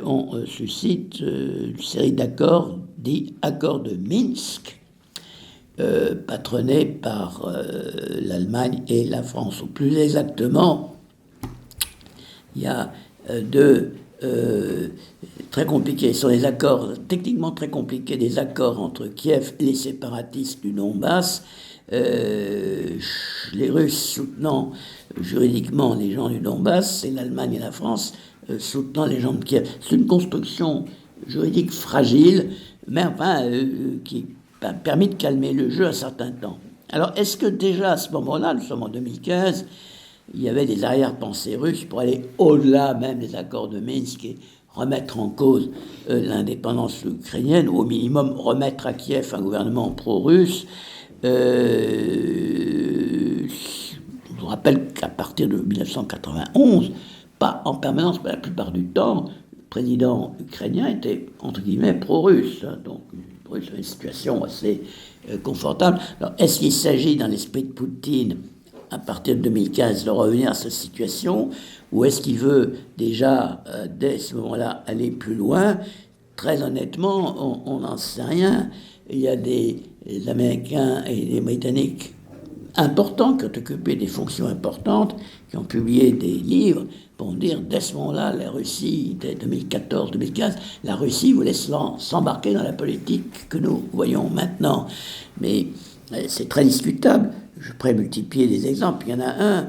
on suscite une série d'accords, dits accords de Minsk, patronnés par l'Allemagne et la France. Ou plus exactement, il y a deux très compliqués, ce sont des accords techniquement très compliqués, des accords entre Kiev et les séparatistes du Donbass, les Russes soutenant juridiquement les gens du Donbass et l'Allemagne et la France soutenant les gens de Kiev. C'est une construction juridique fragile, mais enfin qui a permis de calmer le jeu un certain temps. Alors, est-ce que déjà à ce moment-là, nous sommes en 2015, il y avait des arrière-pensées russes pour aller au-delà même des accords de Minsk et remettre en cause l'indépendance ukrainienne, ou au minimum remettre à Kiev un gouvernement pro-russe? Je vous rappelle qu'à partir de 1991, pas en permanence, mais la plupart du temps, le président ukrainien était, entre guillemets, pro-russe. Donc, une situation assez confortable. Alors, est-ce qu'il s'agit, dans l'esprit de Poutine, à partir de 2015, de revenir à cette situation, ou est-ce qu'il veut déjà, dès ce moment-là, aller plus loin? Très honnêtement, on n'en sait rien. Il y a des Américains et des Britanniques importants qui ont occupé des fonctions importantes, qui ont publié des livres pour dire, dès ce moment-là, la Russie, dès 2014-2015, la Russie voulait s'embarquer dans la politique que nous voyons maintenant. Mais c'est très discutable. Je pourrais multiplier les exemples. Il y en a un,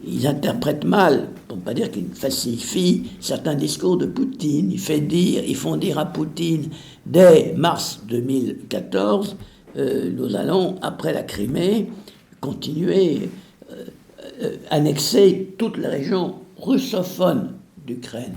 ils interprètent mal, pour ne pas dire qu'ils falsifient certains discours de Poutine. Ils font dire à Poutine, dès mars 2014, nous allons, après la Crimée, continuer, annexer toute la région russophone d'Ukraine.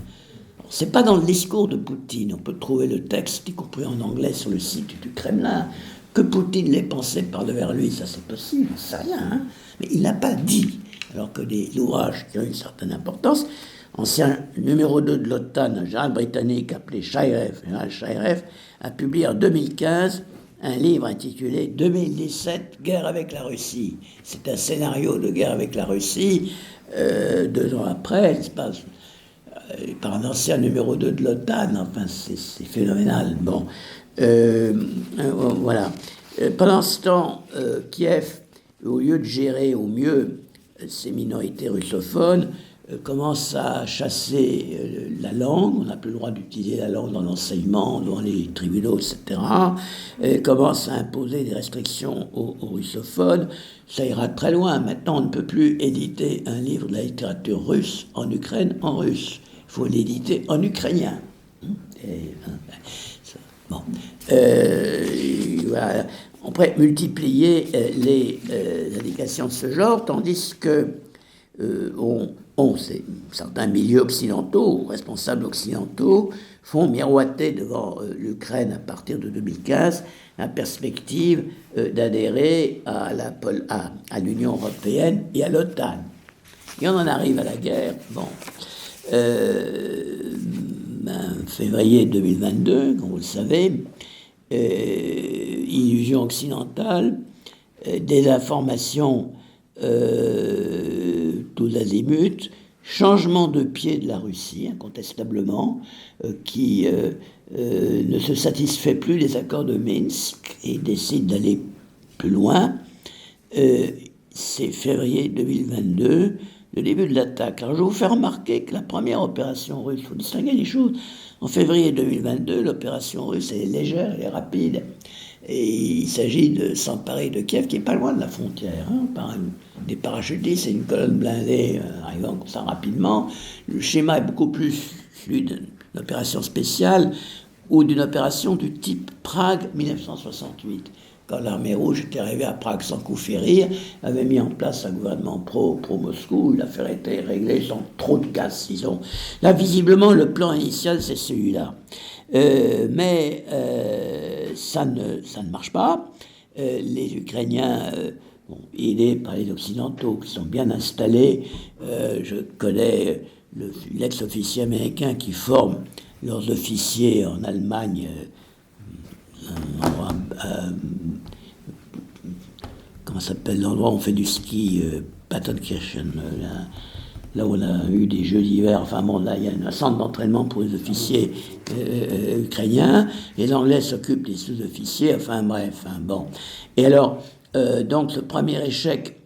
C'est pas dans le discours de Poutine, on peut trouver le texte, y compris en anglais, sur le site du Kremlin. Que Poutine l'ait pensé par devers lui, ça c'est possible, c'est rien, hein. Mais il n'a pas dit, alors que des ouvrages qui ont une certaine importance, ancien numéro 2 de l'OTAN, un général britannique appelé général Shaireff, a publié en 2015 un livre intitulé 2017, guerre avec la Russie. C'est un scénario de guerre avec la Russie. 2 ans après, il se passe par un ancien numéro 2 de l'OTAN, enfin c'est phénoménal. Bon, voilà. Pendant ce temps, Kiev, au lieu de gérer au mieux ces minorités russophones, commence à chasser la langue. On n'a plus le droit d'utiliser la langue dans l'enseignement, dans les tribunaux, etc. Et commence à imposer des restrictions aux russophones. Ça ira très loin. Maintenant, on ne peut plus éditer un livre de la littérature russe en Ukraine en russe. Il faut l'éditer en ukrainien. Bon. Voilà. On pourrait multiplier les indications de ce genre, tandis que certains milieux occidentaux, responsables occidentaux, font miroiter devant l'Ukraine à partir de 2015 la perspective d'adhérer à l'Union européenne et à l'OTAN. Et on en arrive à la guerre. Bon. Février 2022, comme vous le savez, illusion occidentale, désinformation tous azimuts, changement de pied de la Russie, incontestablement, qui ne se satisfait plus des accords de Minsk et décide d'aller plus loin. C'est février 2022, le début de l'attaque. Alors je vais vous faire remarquer que la première opération russe, il faut distinguer les choses. En février 2022, l'opération russe elle est légère, elle est rapide. Et il s'agit de s'emparer de Kiev, qui n'est pas loin de la frontière, hein, par des parachutistes et une colonne blindée arrivant comme ça rapidement. Le schéma est beaucoup plus fluide. L'opération spéciale, ou d'une opération du type Prague 1968, quand l'armée rouge était arrivée à Prague sans coup férir, avait mis en place un gouvernement pro-Moscou, l'affaire était réglée sans trop de casse, disons. Là, visiblement, le plan initial, c'est celui-là. Mais ça ne marche pas. Les Ukrainiens, aidés par les Occidentaux, qui sont bien installés, je connais l'ex-officier américain qui forme leurs officiers en Allemagne, comment s'appelle l'endroit où on fait du ski, Pattenkirchen, là où on a eu des jeux d'hiver, enfin bon, là il y a un centre d'entraînement pour les officiers ukrainiens, et l'anglais s'occupe des sous-officiers, enfin bref, bon. Et alors, donc ce premier échec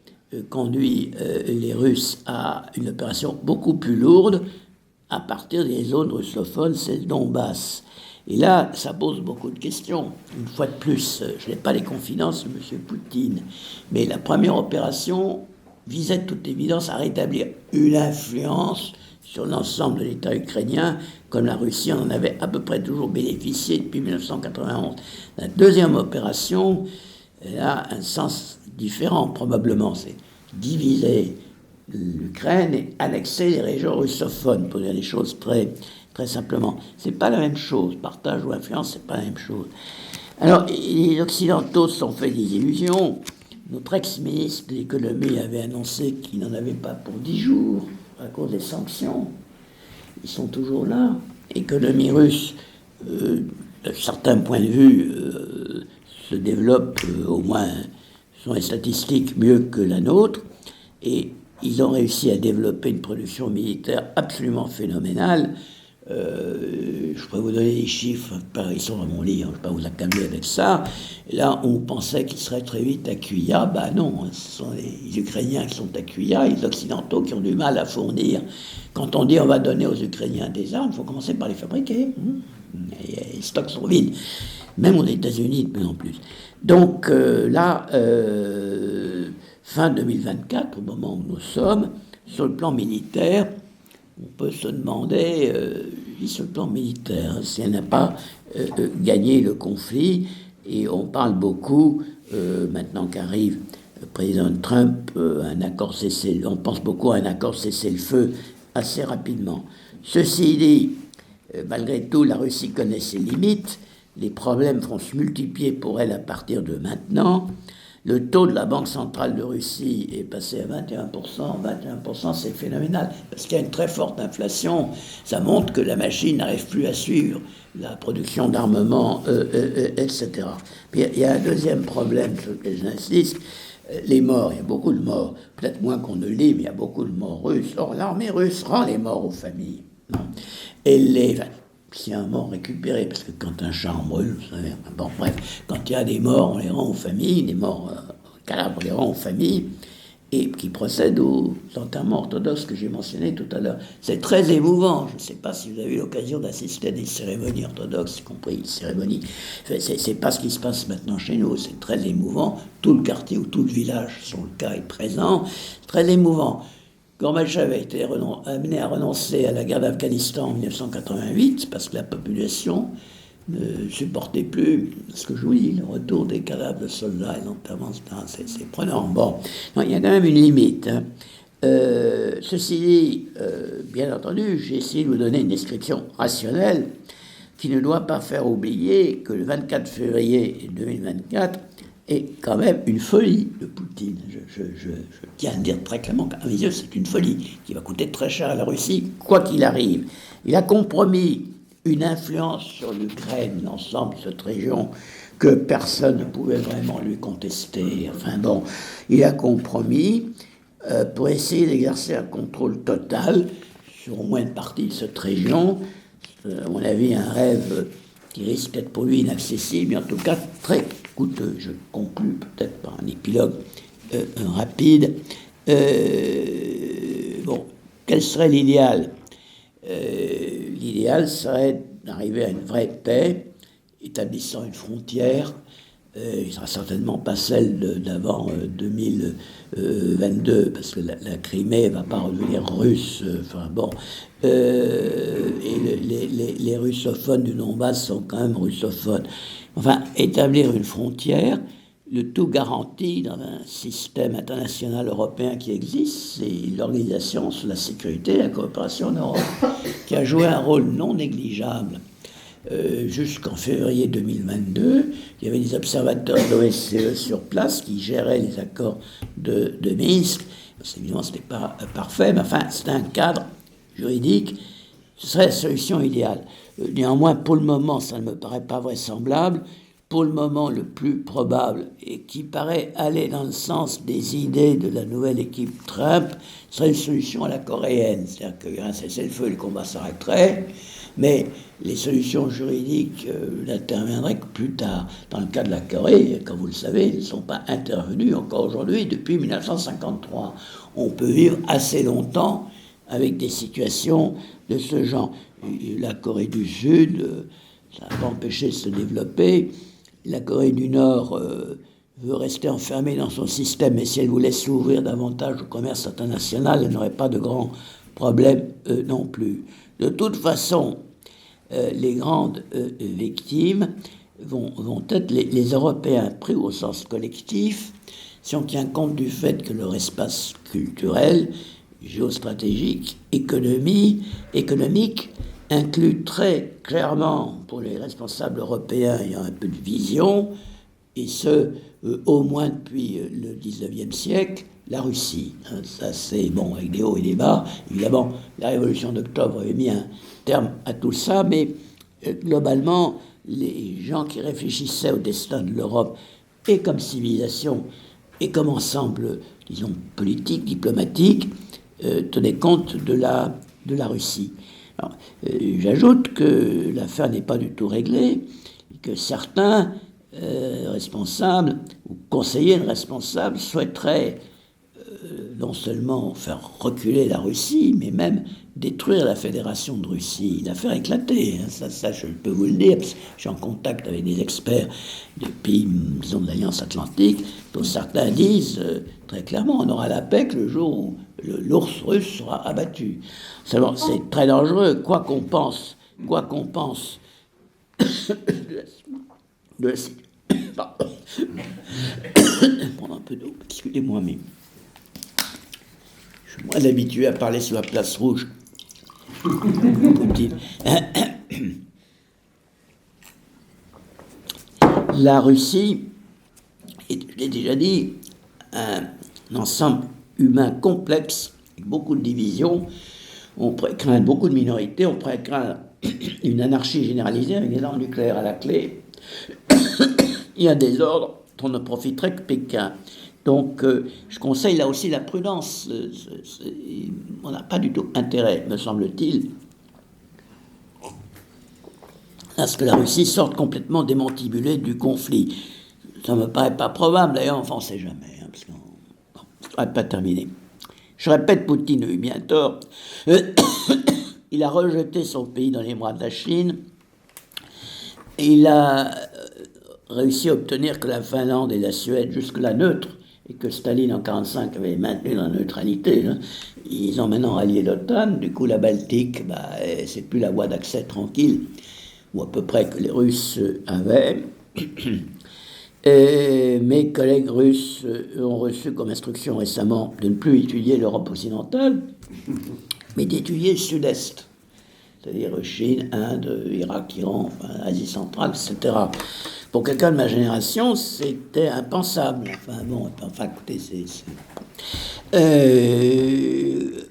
conduit les Russes à une opération beaucoup plus lourde à partir des zones russophones, c'est le Donbass. Et là, ça pose beaucoup de questions. Une fois de plus, je n'ai pas les confidences de M. Poutine, mais la première opération visait de toute évidence à rétablir une influence sur l'ensemble de l'État ukrainien, comme la Russie en avait à peu près toujours bénéficié depuis 1991. La deuxième opération a un sens différent, probablement. C'est diviser l'Ukraine et annexer les régions russophones, pour dire les choses très, très simplement. C'est pas la même chose. Partage ou influence, c'est pas la même chose. Alors, les Occidentaux se sont fait des illusions. Notre ex-ministre de l'économie avait annoncé qu'il n'en avait pas pour 10 jours à cause des sanctions. Ils sont toujours là. L'économie russe, d'un certain point de vue, se développe, au moins, selon les statistiques, mieux que la nôtre. Et ils ont réussi à développer une production militaire absolument phénoménale. Je pourrais vous donner des chiffres, ils sont dans mon livre, je ne vais pas vous accabler avec ça. Et là, on pensait qu'ils seraient très vite à Cuya. Ben non, ce sont les Ukrainiens qui sont à Cuya, les Occidentaux qui ont du mal à fournir. Quand on dit on va donner aux Ukrainiens des armes, il faut commencer par les fabriquer. Et les stocks sont vides, même aux États-Unis de plus en plus. Donc là, fin 2024, au moment où nous sommes, sur le plan militaire, on peut se demander, sur le plan militaire, si elle n'a pas gagné le conflit. Et on parle beaucoup, maintenant qu'arrive le président Trump, on pense beaucoup à un accord cessez-le-feu assez rapidement. Ceci dit, malgré tout, la Russie connaît ses limites. Les problèmes vont se multiplier pour elle à partir de maintenant. Le taux de la Banque centrale de Russie est passé à 21%. 21%, c'est phénoménal, parce qu'il y a une très forte inflation. Ça montre que la machine n'arrive plus à suivre la production d'armement, etc. Puis il y a un deuxième problème sur lequel j'insiste, les morts. Il y a beaucoup de morts, peut-être moins qu'on ne le dit, mais il y a beaucoup de morts russes. Or, l'armée russe rend les morts aux familles. Et s'il y a un mort récupéré, parce que quand un champ brûle, vous savez, bon, bref, quand il y a des morts, on les rend aux familles, des morts cadavres, on les rend aux familles, et qui procèdent aux enterrements orthodoxes que j'ai mentionnés tout à l'heure. C'est très émouvant. Je ne sais pas si vous avez eu l'occasion d'assister à des cérémonies orthodoxes, y compris les cérémonies. C'est pas ce qui se passe maintenant chez nous. C'est très émouvant. Tout le quartier ou tout le village, son cas est présent. Très émouvant. Gorbatchev a été amené à renoncer à la guerre d'Afghanistan en 1988 parce que la population ne supportait plus ce que je vous dis, le retour des cadavres de soldats et l'enterrement, c'est prenant. Bon, non, il y a quand même une limite. Ceci dit, bien entendu, j'ai essayé de vous donner une description rationnelle qui ne doit pas faire oublier que le 24 février 2024 est quand même une folie de Poutine. Je tiens à le dire très clairement, à mes yeux, c'est une folie qui va coûter très cher à la Russie, quoi qu'il arrive. Il a compromis une influence sur l'Ukraine, l'ensemble de cette région, que personne ne pouvait vraiment lui contester. Enfin bon, il a compromis pour essayer d'exercer un contrôle total sur au moins une partie de cette région. À mon avis, un rêve qui risque d'être pour lui inaccessible, mais en tout cas très coûteux. Je conclus peut-être par un épilogue rapide. Bon, quel serait l'idéal ? L'idéal serait d'arriver à une vraie paix, établissant une frontière il ne sera certainement pas celle d'avant 2022, parce que la Crimée ne va pas redevenir russe. Et les russophones du Donbass sont quand même russophones. Enfin, établir une frontière, le tout garanti dans un système international européen qui existe, c'est l'Organisation sur la sécurité et la coopération en Europe, qui a joué un rôle non négligeable. Jusqu'en février 2022, il y avait des observateurs de l'OSCE sur place qui géraient les accords de Minsk. Évidemment, ce n'était pas parfait, mais enfin, c'était un cadre juridique. Ce serait la solution idéale. Néanmoins, pour le moment, ça ne me paraît pas vraisemblable. Pour le moment, le plus probable, et qui paraît aller dans le sens des idées de la nouvelle équipe Trump, serait une solution à la coréenne. C'est-à-dire qu'il y a un cessez-le-feu, le combat s'arrêterait, mais les solutions juridiques n'interviendraient que plus tard. Dans le cas de la Corée, comme vous le savez, ils ne sont pas intervenus encore aujourd'hui depuis 1953. On peut vivre assez longtemps avec des situations de ce genre. La Corée du Sud, ça n'a pas empêché de se développer. La Corée du Nord veut rester enfermée dans son système, mais si elle voulait s'ouvrir davantage au commerce international, elle n'aurait pas de grands problèmes non plus. De toute façon, les grandes victimes vont être les Européens pris au sens collectif, si on tient compte du fait que leur espace culturel, géostratégique, économique, inclut très clairement, pour les responsables européens ayant un peu de vision, et ce, au moins depuis le 19e siècle, la Russie. Ça, c'est bon, avec des hauts et des bas. Évidemment, la révolution d'octobre avait mis un terme à tout ça, mais globalement, les gens qui réfléchissaient au destin de l'Europe, et comme civilisation, et comme ensemble, disons, politique, diplomatique, tenaient compte de la Russie. Alors, j'ajoute que l'affaire n'est pas du tout réglée, et que certains responsables ou conseillers de responsables souhaiteraient non seulement faire reculer la Russie, mais même détruire la Fédération de Russie, la faire éclater. Ça, je peux vous le dire, parce que je suis en contact avec des experts de pays, disons, de l'Alliance Atlantique, dont certains disent très clairement, on aura la paix que le jour où l'ours russe sera abattu. Seulement, c'est très dangereux, quoi qu'on pense de pardon. Prendre un peu d'eau, excusez-moi, mais je suis moins habitué à parler sur la place rouge. La Russie est, je l'ai déjà dit, un ensemble humain complexe, avec beaucoup de divisions. On pourrait craindre beaucoup de minorités, on pourrait craindre une anarchie généralisée avec des armes nucléaires à la clé. Il y a des ordres dont ne profiterait que Pékin. Donc, je conseille là aussi la prudence. On n'a pas du tout intérêt, me semble-t-il, à ce que la Russie sorte complètement démantibulée du conflit. Ça ne me paraît pas probable, d'ailleurs, enfin, on ne sait jamais, parce qu'on ne va pas terminer. Je répète, Poutine a eu bien tort. Il a rejeté son pays dans les bras de la Chine. Et il a réussi à obtenir que la Finlande et la Suède, jusque-là neutres, et que Staline en 1945 avait maintenu la neutralité, ils ont maintenant rallié l'OTAN. Du coup, la Baltique, c'est plus la voie d'accès tranquille, ou à peu près que les Russes avaient. Et mes collègues russes ont reçu comme instruction récemment de ne plus étudier l'Europe occidentale, mais d'étudier le Sud-Est, c'est-à-dire Chine, Inde, Irak, Iran, Asie centrale, etc. Pour quelqu'un de ma génération, c'était impensable. Écoutez,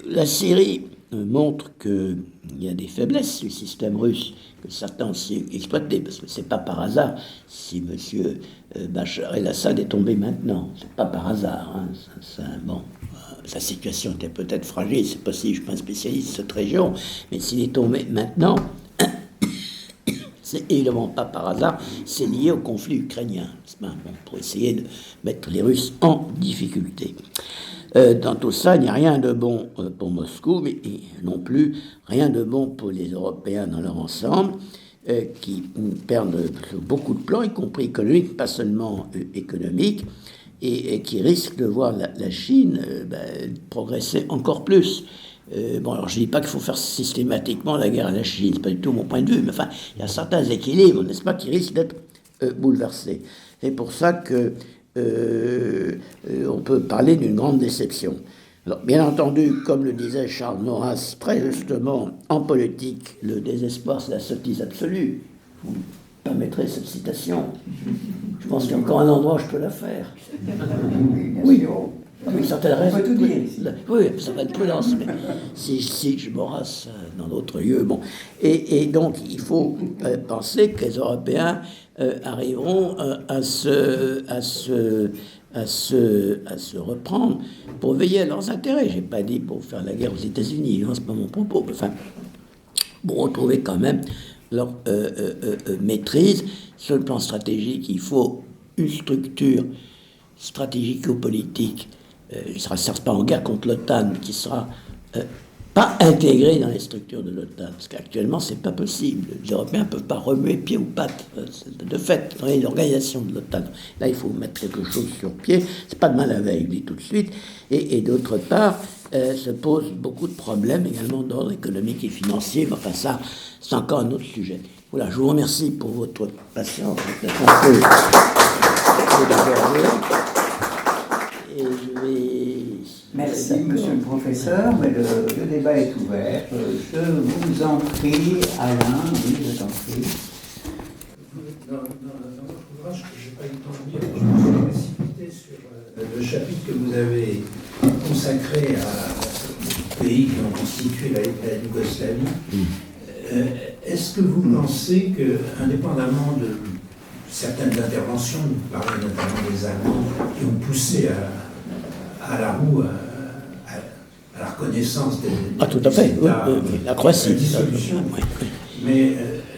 la Syrie montre qu'il y a des faiblesses du système russe, que certains ont aussi exploité, parce que c'est pas par hasard si M. Bachar el-Assad est tombé maintenant. C'est pas par hasard. Sa situation était peut-être fragile, c'est possible, je ne suis pas un spécialiste de cette région, mais s'il est tombé maintenant, c'est évidemment pas par hasard, c'est lié au conflit ukrainien, pour essayer de mettre les Russes en difficulté. Dans tout ça, il n'y a rien de bon pour Moscou, mais non plus rien de bon pour les Européens dans leur ensemble. qui perdent sur beaucoup de plans, y compris économiques, pas seulement économiques, et qui risquent de voir la Chine progresser encore plus. Bon, alors je ne dis pas qu'il faut faire systématiquement la guerre à la Chine, c'est pas du tout mon point de vue, mais enfin, il y a certains équilibres, n'est-ce pas, qui risquent d'être bouleversés. C'est pour ça que on peut parler d'une grande déception. Alors, bien entendu, comme le disait Charles Maurras très justement, en politique, le désespoir, c'est la sottise absolue. Vous me permettrez cette citation. Je pense qu'il y a encore un endroit où je peux la faire. Oui, avec certaines raisons. On peut tout dire ici. Oui, ça va être prudence, mais si je Maurras dans d'autres lieux. Bon. Et donc, il faut penser que les Européens arriveront à se reprendre pour veiller à leurs intérêts. Je n'ai pas dit pour faire la guerre aux États-Unis, hein, c'est pas mon propos. Enfin, pour retrouver quand même leur maîtrise. Sur le plan stratégique, il faut une structure stratégico-politique qui ne sera certes pas en guerre contre l'OTAN, mais qui sera pas intégrée dans les structures de l'OTAN. Parce qu'actuellement, c'est pas possible. Les Européens ne peuvent pas remuer pied ou patte. De fait, dans l'organisation de l'OTAN. Là, il faut mettre quelque chose sur pied. C'est pas demain la veille, je dis tout de suite. Et d'autre part, se posent beaucoup de problèmes également d'ordre économique et financier. Mais enfin, ça, c'est encore un autre sujet. Voilà, je vous remercie pour votre patience. Et je vais... Merci, monsieur le professeur, mais le débat est ouvert. Je vous en prie, Alain, oui, je t'en prie. Dans votre ouvrage que je n'ai pas eu le temps de lire, je me suis précipité sur le chapitre que vous avez consacré aux pays qui ont constitué la Yougoslavie. Est-ce que vous pensez que, indépendamment de certaines interventions, vous parlez notamment des Allemands qui ont poussé à la roue, à la reconnaissance des tout à fait, États, la Croatie, la dissolution. Mais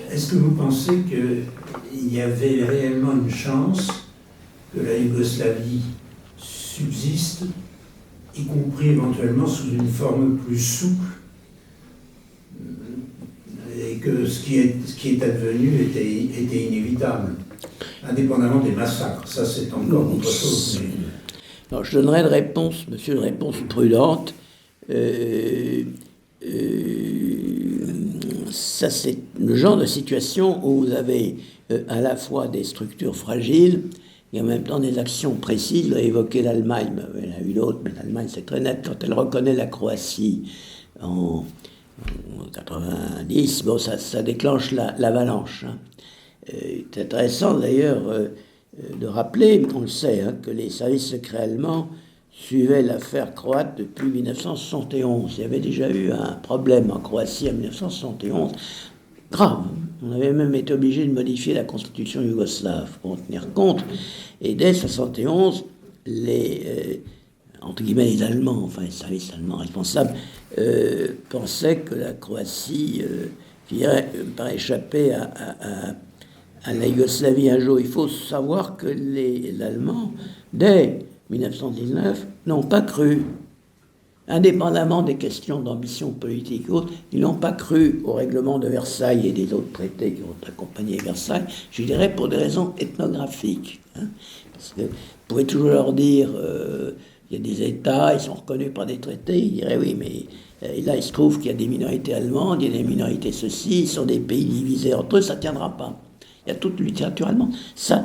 est-ce que vous pensez qu'il y avait réellement une chance que la Yougoslavie subsiste, y compris éventuellement sous une forme plus souple, et que ce qui est advenu était inévitable, indépendamment des massacres? Ça, c'est encore autre chose. Mais... Alors, je donnerai une réponse prudente. Ça, c'est le genre de situation où vous avez à la fois des structures fragiles et en même temps des actions précises. Vous avez évoqué l'Allemagne, il y en a eu d'autres, mais l'Allemagne, c'est très net. Quand elle reconnaît la Croatie en 90, bon, ça déclenche l'avalanche. Hein. C'est intéressant d'ailleurs de rappeler, on le sait, hein, que les services secrets allemands suivaient l'affaire croate depuis 1971. Il y avait déjà eu un problème en Croatie en 1971, grave. On avait même été obligé de modifier la constitution yougoslave pour en tenir compte. Et dès 1971, entre guillemets les Allemands, enfin les services allemands responsables, pensaient que la Croatie finirait par échapper à la Yougoslavie un jour. Il faut savoir que les Allemands, dès 1919, n'ont pas cru, indépendamment des questions d'ambition politique ou autres, ils n'ont pas cru au règlement de Versailles et des autres traités qui ont accompagné Versailles, je dirais pour des raisons ethnographiques. Hein, parce que vous pouvez toujours leur dire, il y a des États, ils sont reconnus par des traités, ils diraient oui, mais là il se trouve qu'il y a des minorités allemandes, il y a des minorités ceci, ils sont des pays divisés entre eux, ça ne tiendra pas. Il y a toute littérature allemande. Ça,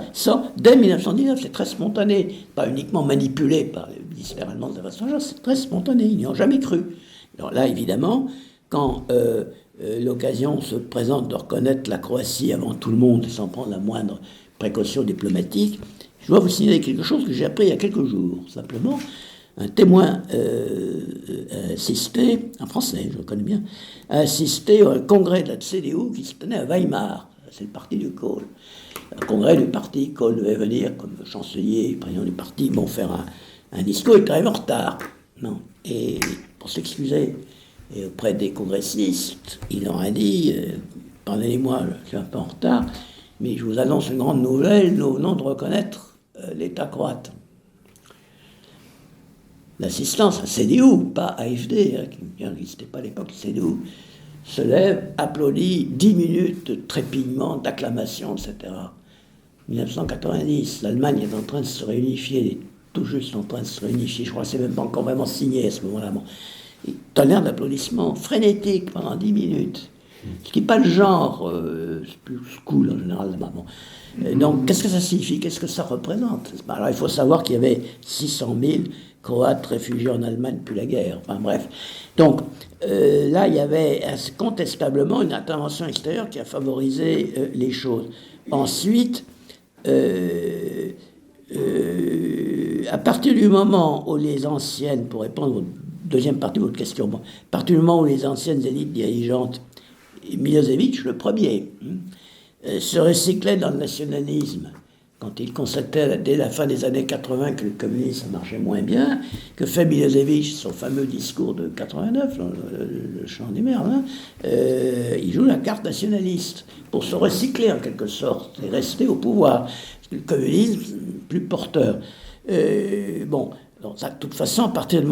dès 1919, c'est très spontané, pas uniquement manipulé par le ministère allemand de la façon, c'est très spontané, ils n'y ont jamais cru. Alors là, évidemment, quand l'occasion se présente de reconnaître la Croatie avant tout le monde, sans prendre la moindre précaution diplomatique, je dois vous signaler quelque chose que j'ai appris il y a quelques jours, simplement. Un témoin a assisté, un Français, je le connais bien, a assisté au congrès de la CDU qui se tenait à Weimar. C'est le parti du Kohl. Le congrès du parti, Kohl devait venir comme chancelier, président du parti, bon, faire un discours, il est arrivé en retard. Non. Et pour s'excuser auprès des congressistes, il leur a dit, pardonnez-moi, je suis un peu en retard, mais je vous annonce une grande nouvelle, nous venons de reconnaître l'État croate. L'assistance à CDU, pas AFD, qui n'existait pas à l'époque, CDU, se lève, applaudit 10 minutes de trépignement, d'acclamation, etc. 1990, l'Allemagne est en train de se réunifier, tout juste en train de se réunifier, je crois que c'est même pas encore vraiment signé à ce moment-là. Bon. Tonnerre d'applaudissements frénétiques pendant 10 minutes. Ce qui n'est pas le genre, c'est plus cool en général. Bon. Donc, qu'est-ce que ça signifie? Qu'est-ce que ça représente? Alors, il faut savoir qu'il y avait 600 000 Croates réfugiés en Allemagne depuis la guerre. Enfin, bref. Donc, là, il y avait incontestablement une intervention extérieure qui a favorisé les choses. Ensuite, à partir du moment où les anciennes, pour répondre aux deuxième partie de votre question, bon, à partir du moment où les anciennes élites dirigeantes, Milosevic le premier, se recyclaient dans le nationalisme, quand il constatait dès la fin des années 80 que le communisme marchait moins bien, que fait Milosevic, son fameux discours de 89, le chant des mers, il joue la carte nationaliste pour se recycler en quelque sorte et rester au pouvoir. Parce que le communisme, plus porteur. Bon, donc ça, de toute façon, à partir de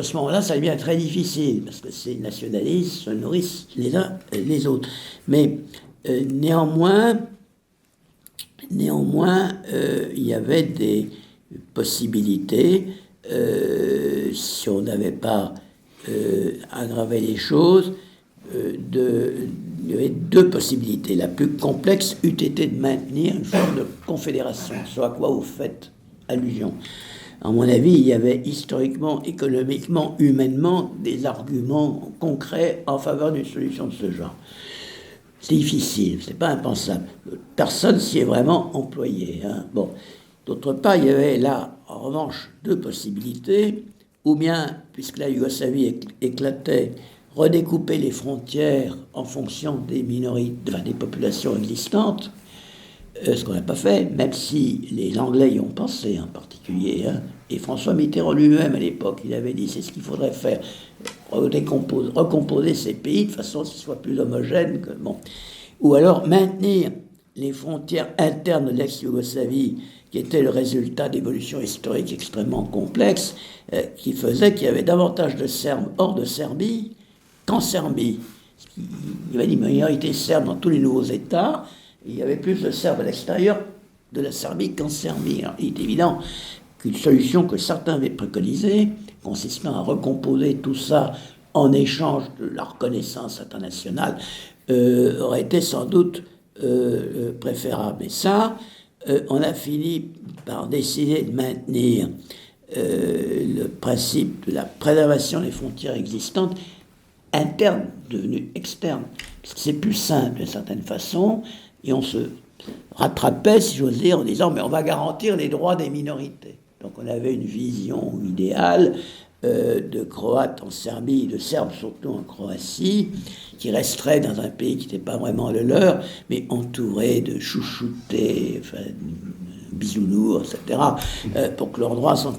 ce moment-là, ça devient très difficile, parce que ces nationalistes se nourrissent les uns les autres. Mais néanmoins, il y avait des possibilités, si on n'avait pas aggravé les choses, il y avait deux possibilités. La plus complexe eût été de maintenir une forme de confédération, ce à quoi vous faites allusion. À mon avis, il y avait historiquement, économiquement, humainement, des arguments concrets en faveur d'une solution de ce genre. C'est difficile, c'est pas impensable. Personne s'y est vraiment employé. Bon. D'autre part, il y avait là, en revanche, deux possibilités. Ou bien, puisque la Yougoslavie éclatait, redécouper les frontières en fonction des minorités, des populations existantes, ce qu'on n'a pas fait, même si les Anglais y ont pensé en particulier. Et François Mitterrand lui-même, à l'époque, il avait dit c'est ce qu'il faudrait faire, recomposer ces pays de façon à ce qu'ils soient plus homogènes. Bon. Ou alors maintenir les frontières internes de l'ex-Yougoslavie, qui étaient le résultat d'évolutions historiques extrêmement complexes, qui faisaient qu'il y avait davantage de Serbes hors de Serbie qu'en Serbie. Il y avait des minorités serbes dans tous les nouveaux États. Il y avait plus de Serbes à l'extérieur de la Serbie qu'en Serbie. Alors, il est évident qu'une solution que certains avaient préconisée, consistant à recomposer tout ça en échange de la reconnaissance internationale, aurait été sans doute préférable. Et ça, on a fini par décider de maintenir le principe de la préservation des frontières existantes internes devenues externes. Parce que c'est plus simple d'une certaine façon. Et on se rattrapait, si j'ose dire, en disant mais on va garantir les droits des minorités. Donc on avait une vision idéale de Croates en Serbie, de Serbes surtout en Croatie, qui resteraient dans un pays qui n'était pas vraiment le leur, mais entourés de chouchoutés, enfin, bisounours, etc., pour que leurs droits soient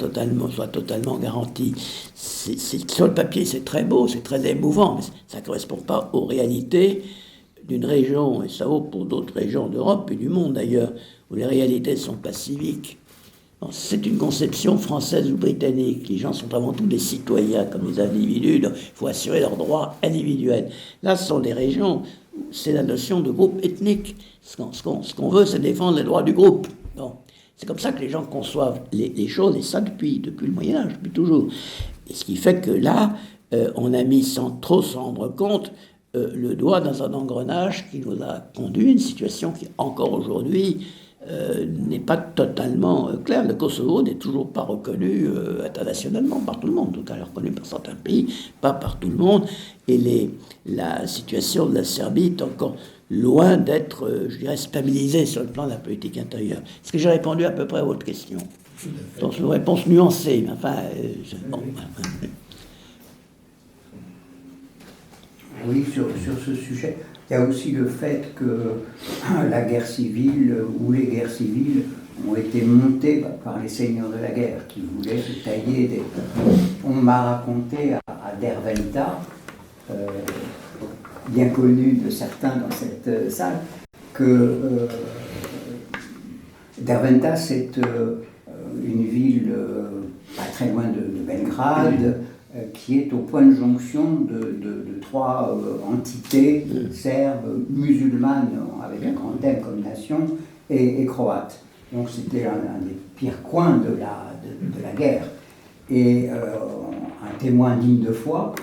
totalement garantis. Sur le papier, c'est très beau, c'est très émouvant, mais ça ne correspond pas aux réalités d'une région, et ça vaut pour d'autres régions d'Europe et du monde d'ailleurs, où les réalités ne sont pas civiques. C'est une conception française ou britannique. Les gens sont avant tout des citoyens comme des individus, donc il faut assurer leurs droits individuels. Là, ce sont des régions où c'est la notion de groupe ethnique. Ce qu'on veut, c'est défendre les droits du groupe. Donc, c'est comme ça que les gens conçoivent les choses, et ça depuis le Moyen-Âge, depuis toujours. Et ce qui fait que là, on a mis sans trop s'en rendre compte le doigt dans un engrenage qui nous a conduit à une situation qui, encore aujourd'hui, n'est pas totalement claire. Le Kosovo n'est toujours pas reconnu internationalement par tout le monde. En tout cas, il est reconnu par certains pays, pas par tout le monde. Et la situation de la Serbie est encore loin d'être, je dirais, stabilisée sur le plan de la politique intérieure. Est-ce que j'ai répondu à peu près à votre question? Donc, c'est une réponse nuancée. Enfin, bon. Oui, sur ce sujet, il y a aussi le fait que la guerre civile ou les guerres civiles ont été montées par les seigneurs de la guerre qui voulaient se tailler des... On m'a raconté à Derventa, bien connu de certains dans cette salle, que Derventa, c'est une ville pas très loin de Belgrade, qui est au point de jonction de trois entités serbes, musulmanes, avec un grand thème comme nation, et croates. Donc c'était un des pires coins de la guerre. Et un témoin digne de foi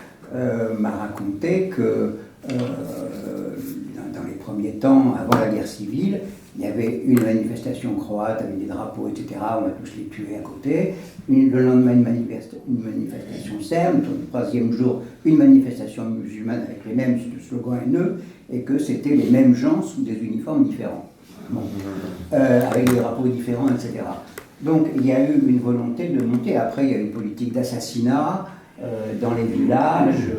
m'a raconté que dans les premiers temps, avant la guerre civile, il y avait une manifestation croate avec des drapeaux, etc. On a tous les tués à côté. Le lendemain, une manifestation serbe. Le troisième jour, une manifestation musulmane avec les mêmes slogans haineux, et que c'était les mêmes gens sous des uniformes différents, avec des drapeaux différents, etc. Donc il y a eu une volonté de monter. Après, il y a eu une politique d'assassinat dans les villages.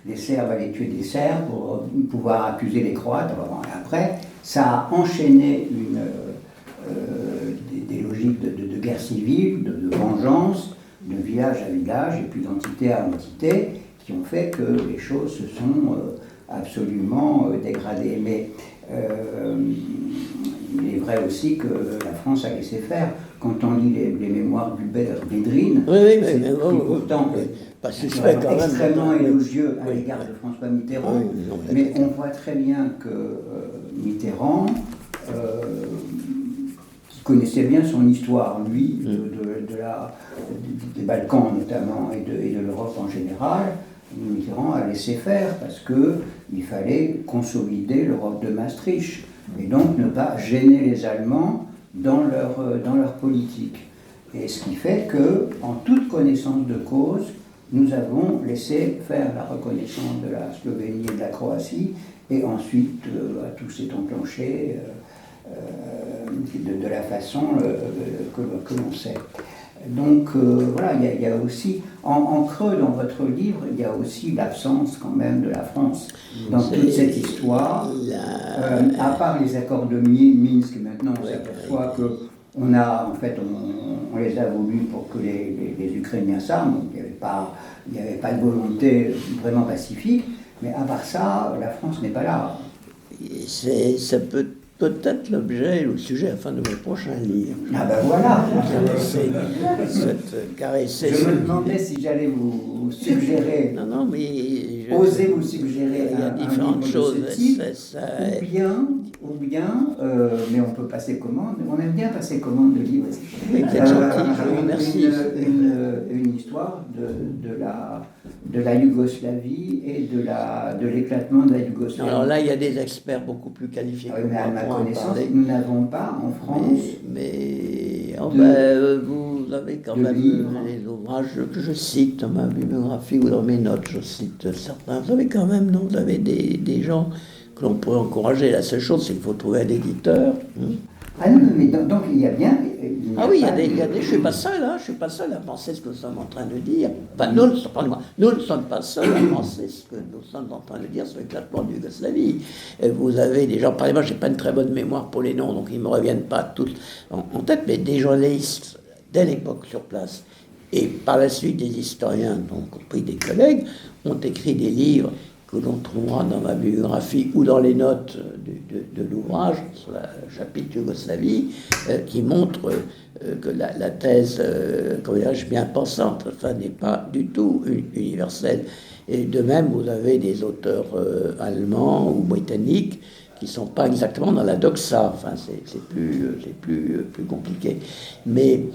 Les Serbes allaient tuer des Serbes pour pouvoir accuser les Croates. Après, ça a enchaîné des logiques de guerre civile, de vengeance, de village à village, et puis d'entité à entité, qui ont fait que les choses se sont absolument dégradées. Mais il est vrai aussi que la France a laissé faire. Quand on lit les mémoires d'Hubert Védrine, c'est pourtant extrêmement élogieux à l'égard de François Mitterrand, mais on voit très bien que Mitterrand, qui connaissait bien son histoire, lui, des Balkans notamment, et de l'Europe en général, Mitterrand a laissé faire parce qu'il fallait consolider l'Europe de Maastricht, et donc ne pas gêner les Allemands dans leur politique. Et ce qui fait qu'en toute connaissance de cause, nous avons laissé faire la reconnaissance de la Slovénie et de la Croatie, et ensuite tout s'est enclenché de la façon que l'on sait. Donc voilà, il y a aussi, en creux dans votre livre, il y a aussi l'absence quand même de la France dans toute cette histoire. À part les accords de Minsk, maintenant on s'aperçoit qu'on on les a voulus pour que les Ukrainiens s'arment, donc il n'y avait pas de volonté vraiment pacifique, mais à part ça, la France n'est pas là. Ça peut-être l'objet ou le sujet enfin de mes prochains livres. Ah ben voilà. Caresser. Je me demandais si j'allais vous suggérer. Non, mais oser vous suggérer. Il y a différentes choses. Ou bien, mais on peut passer commande. On aime bien passer commande de livres. Oui, vous êtes gentil, je vous remercie. Une histoire de la Yougoslavie et de l'éclatement de la Yougoslavie. Alors là, il y a des experts beaucoup plus qualifiés que moi. Mais à ma connaissance, nous n'avons pas en France. Vous avez quand même les ouvrages que je cite dans ma bibliographie ou dans mes notes, je cite certains. Vous avez quand même, non, vous avez des gens que l'on pourrait encourager. La seule chose, c'est qu'il faut trouver un éditeur. Ah non, mais donc il y a bien. Il y a des. Je ne suis pas seul, je suis pas seul à penser ce que nous sommes en train de dire. Enfin, nous ne sommes pas seuls à penser ce que nous sommes en train de dire sur l'éclatement de Yougoslavie. Vous avez des gens, par exemple, je n'ai pas une très bonne mémoire pour les noms, donc ils ne me reviennent pas tous en tête, mais des journalistes dès l'époque sur place, et par la suite des historiens, donc compris des collègues, ont écrit des livres que l'on trouvera dans ma biographie ou dans les notes de l'ouvrage, sur le chapitre Yougoslavie, qui montrent que la thèse, comment dirais-je, bien pensante, enfin, n'est pas du tout universelle. Et de même, vous avez des auteurs allemands ou britanniques qui ne sont pas exactement dans la doxa, enfin, c'est plus compliqué. Mais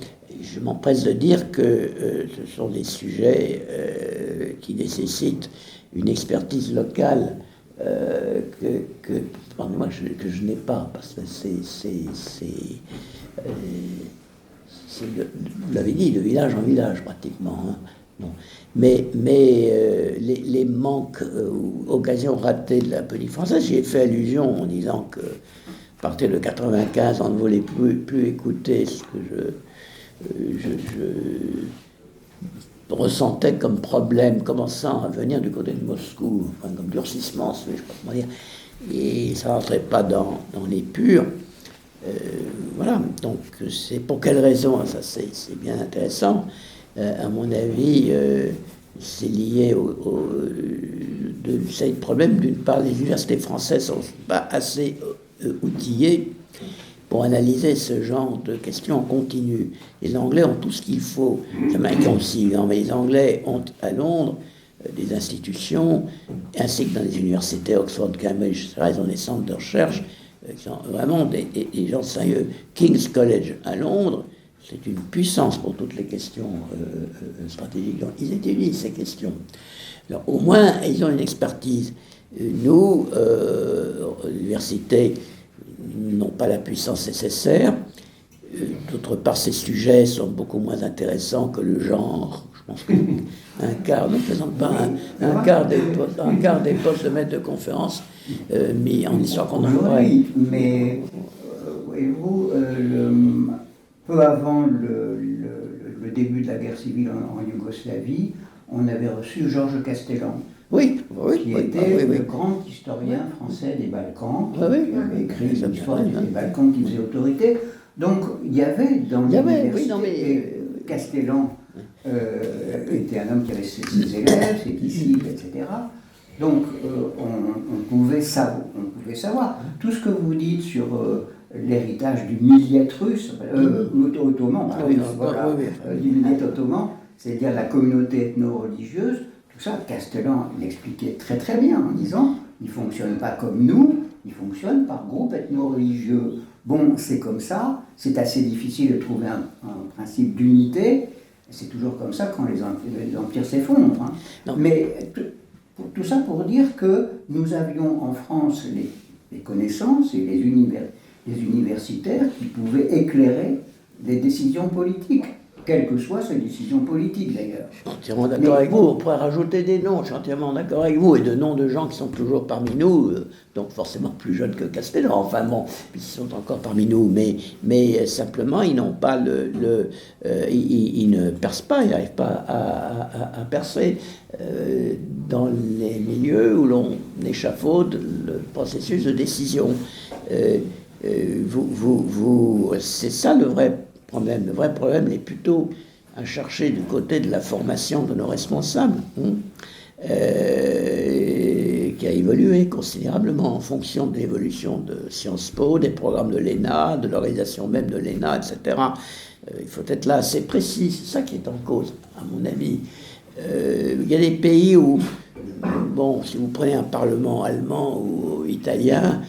je m'empresse de dire que ce sont des sujets qui nécessitent une expertise locale pardonnez-moi, que je n'ai pas, parce que vous l'avez dit, de village en village pratiquement. Bon. Mais les manques ou occasions ratées de la politique française, j'y ai fait allusion en disant que à partir de 1995, on ne voulait plus écouter ce que je ressentais comme problème commençant à venir du côté de Moscou, enfin, comme durcissement, je ne sais pas comment dire, et ça ne rentrait pas dans les purs. Voilà, donc c'est pour quelle raison, ça c'est bien intéressant. À mon avis, c'est lié c'est le problème d'une part, les universités françaises ne sont pas assez outillées, pour analyser ce genre de questions en continu. Les Anglais ont tout ce qu'il faut. Les Américains aussi, mais les Anglais ont à Londres des institutions, ainsi que dans les universités, Oxford, Cambridge, etc. Ils ont des centres de recherche qui sont vraiment des gens sérieux. King's College à Londres, c'est une puissance pour toutes les questions stratégiques. Donc, ils étudient ces questions. Alors, au moins, ils ont une expertise. Nous, l'université, n'ont pas la puissance nécessaire. D'autre part, ces sujets sont beaucoup moins intéressants que le genre. Je pense qu'un quart, ne présente pas un quart des postes de maître de conférence mis en histoire contemporaine. Oui, mais voyez-vous, peu avant le début de la guerre civile en Yougoslavie, on avait reçu Georges Castellan. Qui était le grand historien français des Balkans, qui avait écrit l'histoire des Balkans qui faisait autorité. Donc il y avait dans l'université, Castellan était un homme qui avait ses élèves, ses disciples, etc. Donc on pouvait savoir. Tout ce que vous dites sur l'héritage du milliette russe, ottoman, du milliette ottoman, c'est-à-dire la communauté ethno-religieuse, tout ça, Castellan l'expliquait très très bien en disant il ne fonctionne pas comme nous, il fonctionne par groupe ethno-religieux. Bon, c'est comme ça, c'est assez difficile de trouver un principe d'unité, c'est toujours comme ça quand les empires s'effondrent. Hein. Mais tout ça pour dire que nous avions en France les connaissances et les universitaires qui pouvaient éclairer les décisions politiques. Quelles que soient ces décisions politiques d'ailleurs. Je suis entièrement d'accord avec vous, on pourrait rajouter des noms, je suis entièrement d'accord avec vous, et de noms de gens qui sont toujours parmi nous, donc forcément plus jeunes que Castellan, enfin bon, ils sont encore parmi nous, mais simplement ils n'ont pas ils ne percent pas, ils n'arrivent pas à percer dans les milieux où l'on échafaude le processus de décision. C'est ça le vrai problème. Le vrai problème est plutôt à chercher du côté de la formation de nos responsables, qui a évolué considérablement en fonction de l'évolution de Sciences Po, des programmes de l'ENA, de l'organisation même de l'ENA, etc. Il faut être là assez précis, c'est ça qui est en cause, à mon avis. Il y a des pays où, bon, si vous prenez un parlement allemand ou italien,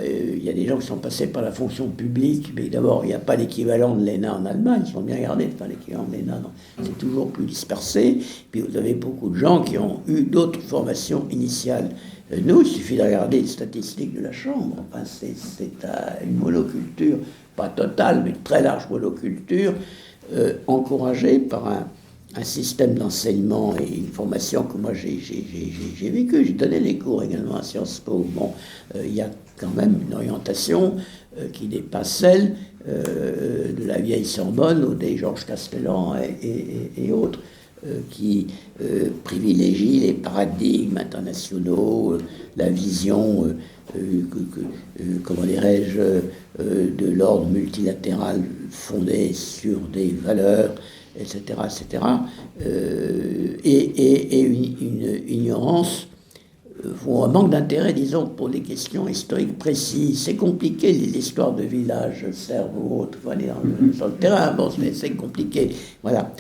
il y a des gens qui sont passés par la fonction publique, mais d'abord, il n'y a pas l'équivalent de l'ENA en Allemagne, ils sont bien gardés, enfin l'équivalent de l'ENA, c'est toujours plus dispersé. Puis vous avez beaucoup de gens qui ont eu d'autres formations initiales. Nous, il suffit de regarder les statistiques de la Chambre. Enfin, c'est une monoculture, pas totale, mais une très large monoculture, encouragée par un système d'enseignement et une formation que moi j'ai vécu. J'ai donné des cours également à Sciences Po. Bon, il y a quand même une orientation qui dépasse celle de la vieille Sorbonne ou des Georges Castellan et autres, qui privilégient les paradigmes internationaux, la vision, comment dirais-je, de l'ordre multilatéral fondé sur des valeurs, etc., etc., et une ignorance ou un manque d'intérêt, disons, pour les questions historiques précises. C'est compliqué, les histoires de villages serbes ou autres, il faut aller sur le terrain, bon, c'est compliqué, voilà.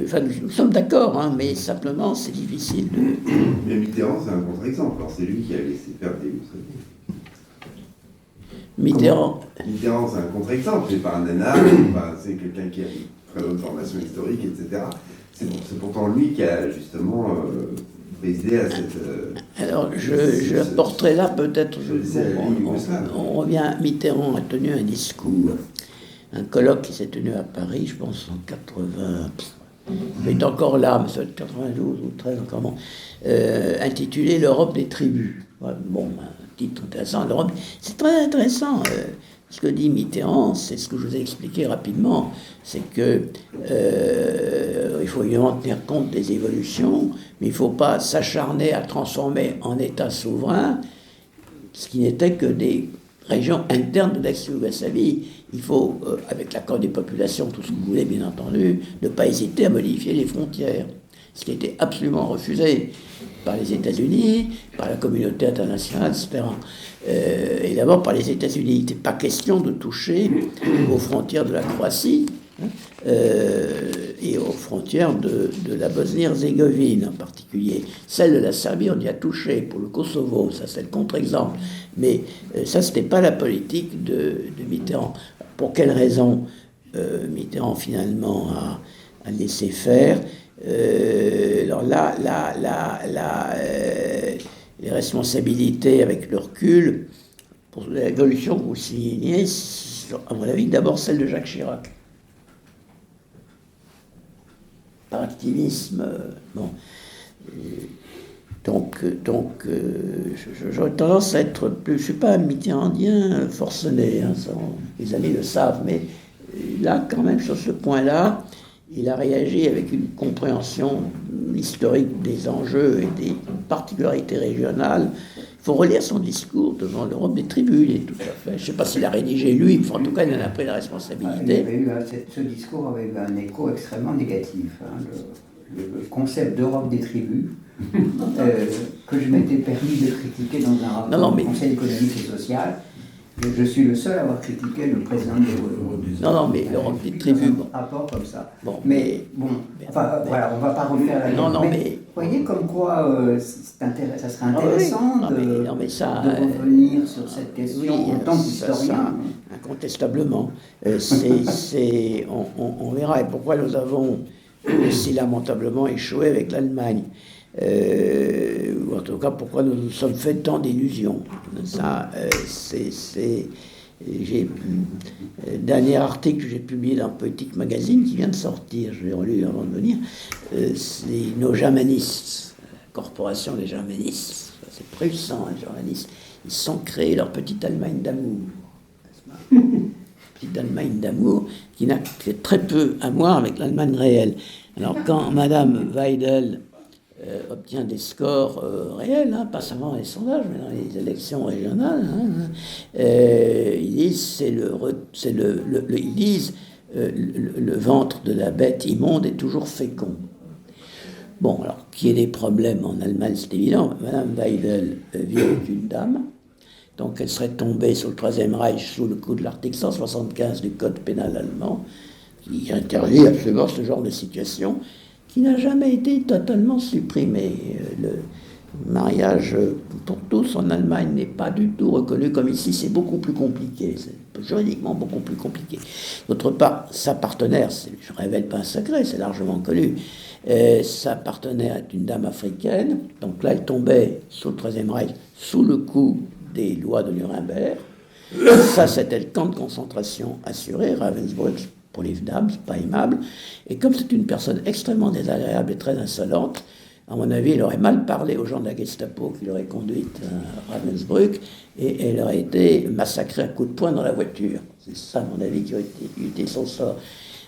Enfin, nous sommes d'accord, hein, mais simplement, c'est difficile de... Mais Mitterrand, c'est un contre-exemple, alors c'est lui qui a laissé faire des illustrations. Mitterrand, c'est un contre-exemple, c'est pas un nanar, c'est quelqu'un qui a une très bonne formation historique, etc. C'est pourtant lui qui a justement présidé à cette... Alors, je apporterai là peut-être... On revient, Mitterrand a tenu un discours, un colloque qui s'est tenu à Paris, je pense en 80... Il est encore là, mais ça va être 92 ou 13 encore, bon, intitulé « L'Europe des tribus ». Bon, un titre intéressant, l'Europe... C'est très intéressant. Ce que dit Mitterrand, c'est ce que je vous ai expliqué rapidement, c'est que il faut évidemment tenir compte des évolutions, mais il ne faut pas s'acharner à transformer en État souverain ce qui n'était que des régions internes de l'ex-Yougoslavie. Il faut, avec l'accord des populations, tout ce que vous voulez bien entendu, ne pas hésiter à modifier les frontières. ce qui était absolument refusé par les États-Unis, par la communauté internationale, etc. Et d'abord par les États-Unis. Il n'était pas question de toucher aux frontières de la Croatie et aux frontières de la Bosnie-Herzégovine en particulier. Celle de la Serbie, on y a touché. Pour le Kosovo, ça c'est le contre-exemple. Mais ça, ce n'était pas la politique de Mitterrand. Pour quelle raison Mitterrand finalement a laissé faire? Alors là, les responsabilités avec le recul pour l'évolution que vous signez, à mon avis, d'abord celle de Jacques Chirac. Par activisme, bon. Donc, j'aurais tendance à être plus. Je ne suis pas un mitterrandien forcené, hein, les amis le savent, mais là, quand même, sur ce point-là, il a réagi avec une compréhension historique des enjeux et des particularités régionales. Il faut relire son discours devant l'Europe des tribus, il est tout à fait. Je ne sais pas s'il a rédigé lui, mais en tout cas, il en a pris la responsabilité. Ce discours avait eu un écho extrêmement négatif. Hein, le concept d'Europe des tribus, que je m'étais permis de critiquer dans un rapport du Conseil économique et social. Je suis le seul à avoir critiqué le président de l'Europe. Non, mais l'Europe des tribus. Un rapport comme ça. Voilà, on ne va pas refaire la mais vous voyez comme quoi ça serait intéressant de revenir sur cette question en tant qu'historien. Incontestablement. On verra. Et pourquoi nous avons si lamentablement échoué avec l'Allemagne. Ou en tout cas, pourquoi nous nous sommes fait tant d'illusions. Ça, j'ai dernier article que j'ai publié dans Politique Magazine qui vient de sortir, je l'ai relu avant de venir, c'est nos germanistes, la corporation des germanistes, c'est puissant, les germanistes, ils se sont créés leur petite Allemagne d'amour. Petite Allemagne d'amour qui n'a que très peu à voir avec l'Allemagne réelle. Alors quand Madame Weidel obtient des scores réels, hein, pas seulement dans les sondages, mais dans les élections régionales, ils disent le ventre de la bête immonde est toujours fécond. Bon, alors qu'il y ait des problèmes en Allemagne, c'est évident. Madame Weidel vit avec une dame, donc elle serait tombée sur le Troisième Reich sous le coup de l'article 175 du Code pénal allemand, qui interdit absolument ce genre de situation, qui n'a jamais été totalement supprimé. Le mariage pour tous en Allemagne n'est pas du tout reconnu comme ici, c'est beaucoup plus compliqué, c'est juridiquement beaucoup plus compliqué. D'autre part, sa partenaire, je ne révèle pas un secret, c'est largement connu, sa partenaire est une dame africaine, donc là elle tombait sous le Troisième Reich, sous le coup des lois de Nuremberg. Ça, c'était le camp de concentration assuré, Ravensbrück, pour les dames, c'est pas aimable. Et comme c'est une personne extrêmement désagréable et très insolente, à mon avis, elle aurait mal parlé aux gens de la Gestapo qui l'auraient conduite à Ravensbrück, et elle aurait été massacrée à coups de poing dans la voiture. C'est ça, à mon avis, qui aurait été son sort.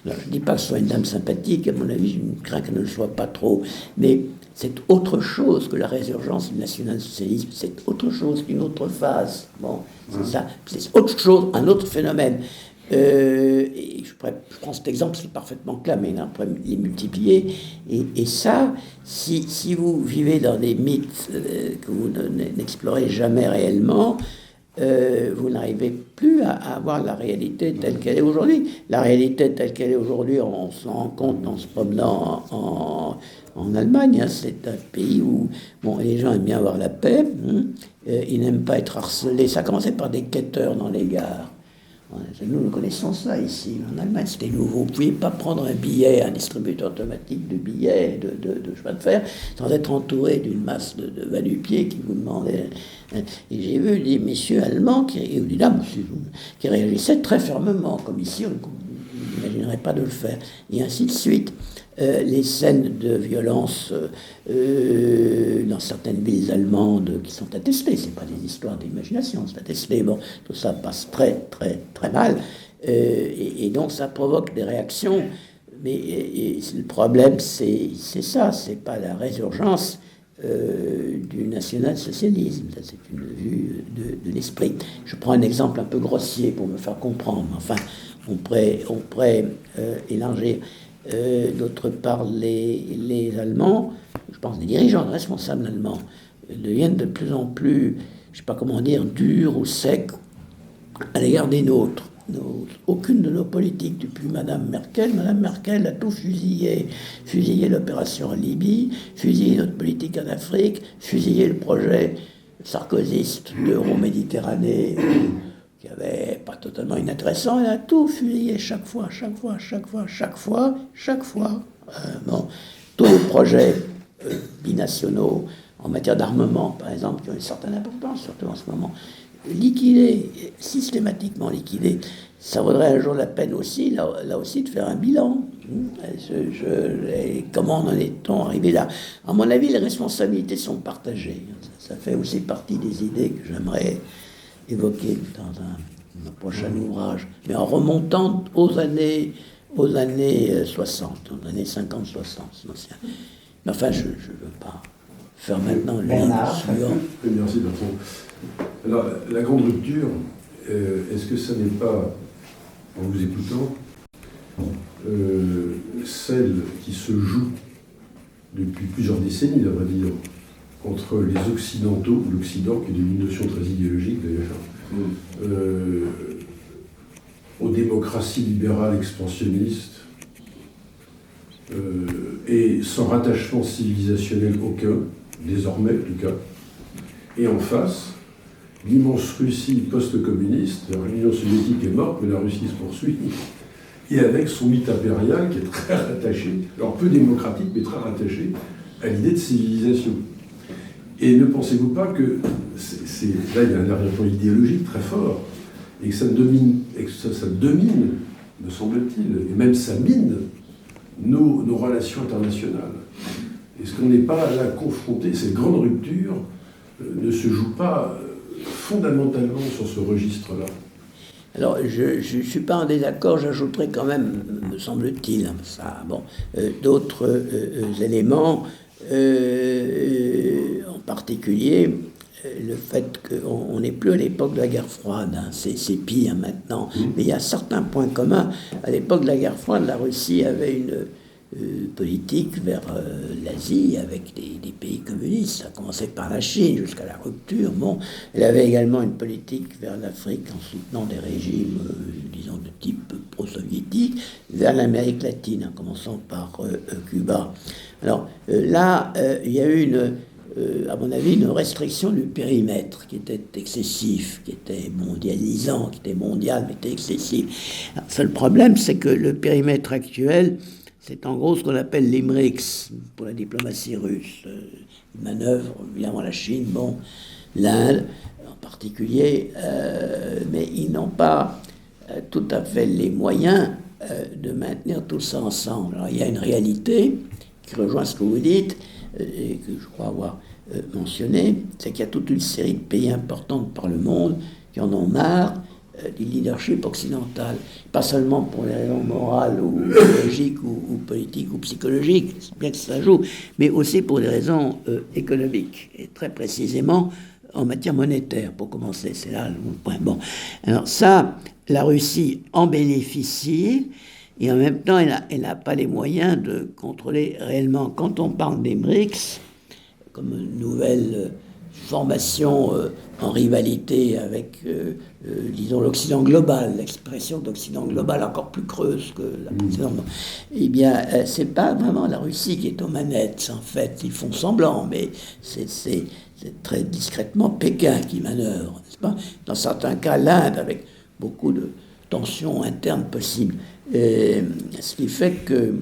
Alors, je ne dis pas que ce soit une dame sympathique, à mon avis, je crains qu'elle ne le soit pas trop, mais c'est autre chose que la résurgence du national-socialisme, c'est autre chose qu'une autre phase. Bon, c'est ça, c'est autre chose, un autre phénomène. Et je prends cet exemple, c'est parfaitement clair, mais on pourrait les multiplier. Et ça, si vous vivez dans des mythes que vous n'explorez jamais réellement, vous n'arrivez plus à voir la réalité telle qu'elle est aujourd'hui. La réalité telle qu'elle est aujourd'hui, on s'en rend compte en se promenant en Allemagne. Hein. C'est un pays où les gens aiment bien avoir la paix, ils n'aiment pas être harcelés. Ça a commencé par des quêteurs dans les gares. Nous connaissons ça ici. En Allemagne, c'était nouveau. Vous ne pouviez pas prendre un billet, un distributeur automatique de billets, de chemin de fer, sans être entouré d'une masse de va-du-pied qui vous demandait. Et j'ai vu des messieurs allemands qui réagissaient très fermement, comme ici, on n'imaginerait pas de le faire. Et ainsi de suite. Les scènes de violence dans certaines villes allemandes qui sont attestées, c'est pas des histoires d'imagination, c'est attesté. Bon, tout ça passe très très très mal, et donc ça provoque des réactions. Mais le problème, c'est ça, c'est pas la résurgence du national-socialisme. Ça, c'est une vue de l'esprit. Je prends un exemple un peu grossier pour me faire comprendre. Enfin, on pourrait élargir. d'autre part les Allemands, je pense les dirigeants, les responsables allemands, deviennent de plus en plus, je ne sais pas comment dire, durs ou secs à l'égard des nôtres. Aucune de nos politiques, depuis Madame Merkel a tout fusillé l'opération en Libye, fusillé notre politique en Afrique, fusillé le projet sarkozyste d'Euro-Méditerranée, qui avait pas totalement inintéressant. Elle a tout fusillé chaque fois. Bon, tous les projets binationaux en matière d'armement, par exemple, qui ont une certaine importance, surtout en ce moment, systématiquement liquidés. Ça vaudrait un jour la peine aussi, là aussi, de faire un bilan. Et comment en est-on arrivé là? À mon avis, les responsabilités sont partagées. Ça fait aussi partie des idées que j'aimerais évoquer dans un prochain ouvrage, mais en remontant aux années 60, aux années 50-60. Mais enfin, je ne veux pas faire maintenant le livre suivant. Merci Bertrand. Alors, la grande rupture, est-ce que ça n'est pas, en vous écoutant, celle qui se joue depuis plusieurs décennies, à vrai dire, entre les Occidentaux, l'Occident, qui est une notion très idéologique d'ailleurs, aux démocraties libérales expansionnistes, et sans rattachement civilisationnel aucun, désormais en tout cas, et en face, l'immense Russie post-communiste, l'Union soviétique est morte, mais la Russie se poursuit, et avec son mythe impérial qui est très rattaché, alors peu démocratique, mais très rattaché à l'idée de civilisation. Et ne pensez-vous pas que là, il y a un arrière-plan idéologique très fort, et que ça domine, me semble-t-il, et même ça mine nos relations internationales. Est-ce qu'on n'est pas là confronté, cette grande rupture ne se joue pas fondamentalement sur ce registre-là? Alors, je ne suis pas en désaccord, j'ajouterai quand même, me semble-t-il, d'autres éléments, en particulier le fait qu'on n'est plus à l'époque de la guerre froide, c'est pire maintenant, mais il y a certains points communs. À l'époque de la guerre froide, la Russie avait une politique vers l'Asie avec des pays communistes, ça a commencé par la Chine jusqu'à la rupture. Bon, elle avait également une politique vers l'Afrique en soutenant des régimes, disons, de type pro-soviétique, vers l'Amérique latine, en commençant par Cuba. Alors là, il y a eu à mon avis, une restriction du périmètre qui était excessif, qui était mondialisant, qui était mondial, mais était excessif. Alors, le seul problème, c'est que le périmètre actuel, c'est en gros ce qu'on appelle les BRICS pour la diplomatie russe. Ils manœuvrent évidemment la Chine, l'Inde en particulier, mais ils n'ont pas tout à fait les moyens de maintenir tout ça ensemble. Alors il y a une réalité qui rejoint ce que vous dites, et que je crois avoir mentionné, c'est qu'il y a toute une série de pays importants par le monde qui en ont marre du leadership occidental, pas seulement pour les raisons morales ou logiques ou politiques ou psychologiques, c'est bien que ça joue, mais aussi pour des raisons économiques, et très précisément en matière monétaire, pour commencer, c'est là le point. Bon, alors ça, la Russie en bénéficie, et en même temps, elle n'a pas les moyens de contrôler réellement. Quand on parle des BRICS, comme une nouvelle formation en rivalité avec, disons, l'Occident global, l'expression d'Occident global encore plus creuse que la précédente. Eh bien, c'est pas vraiment la Russie qui est aux manettes, en fait. Ils font semblant, mais c'est très discrètement Pékin qui manœuvre, n'est-ce pas? Dans certains cas, l'Inde, avec beaucoup de tensions internes possibles. Ce qui fait que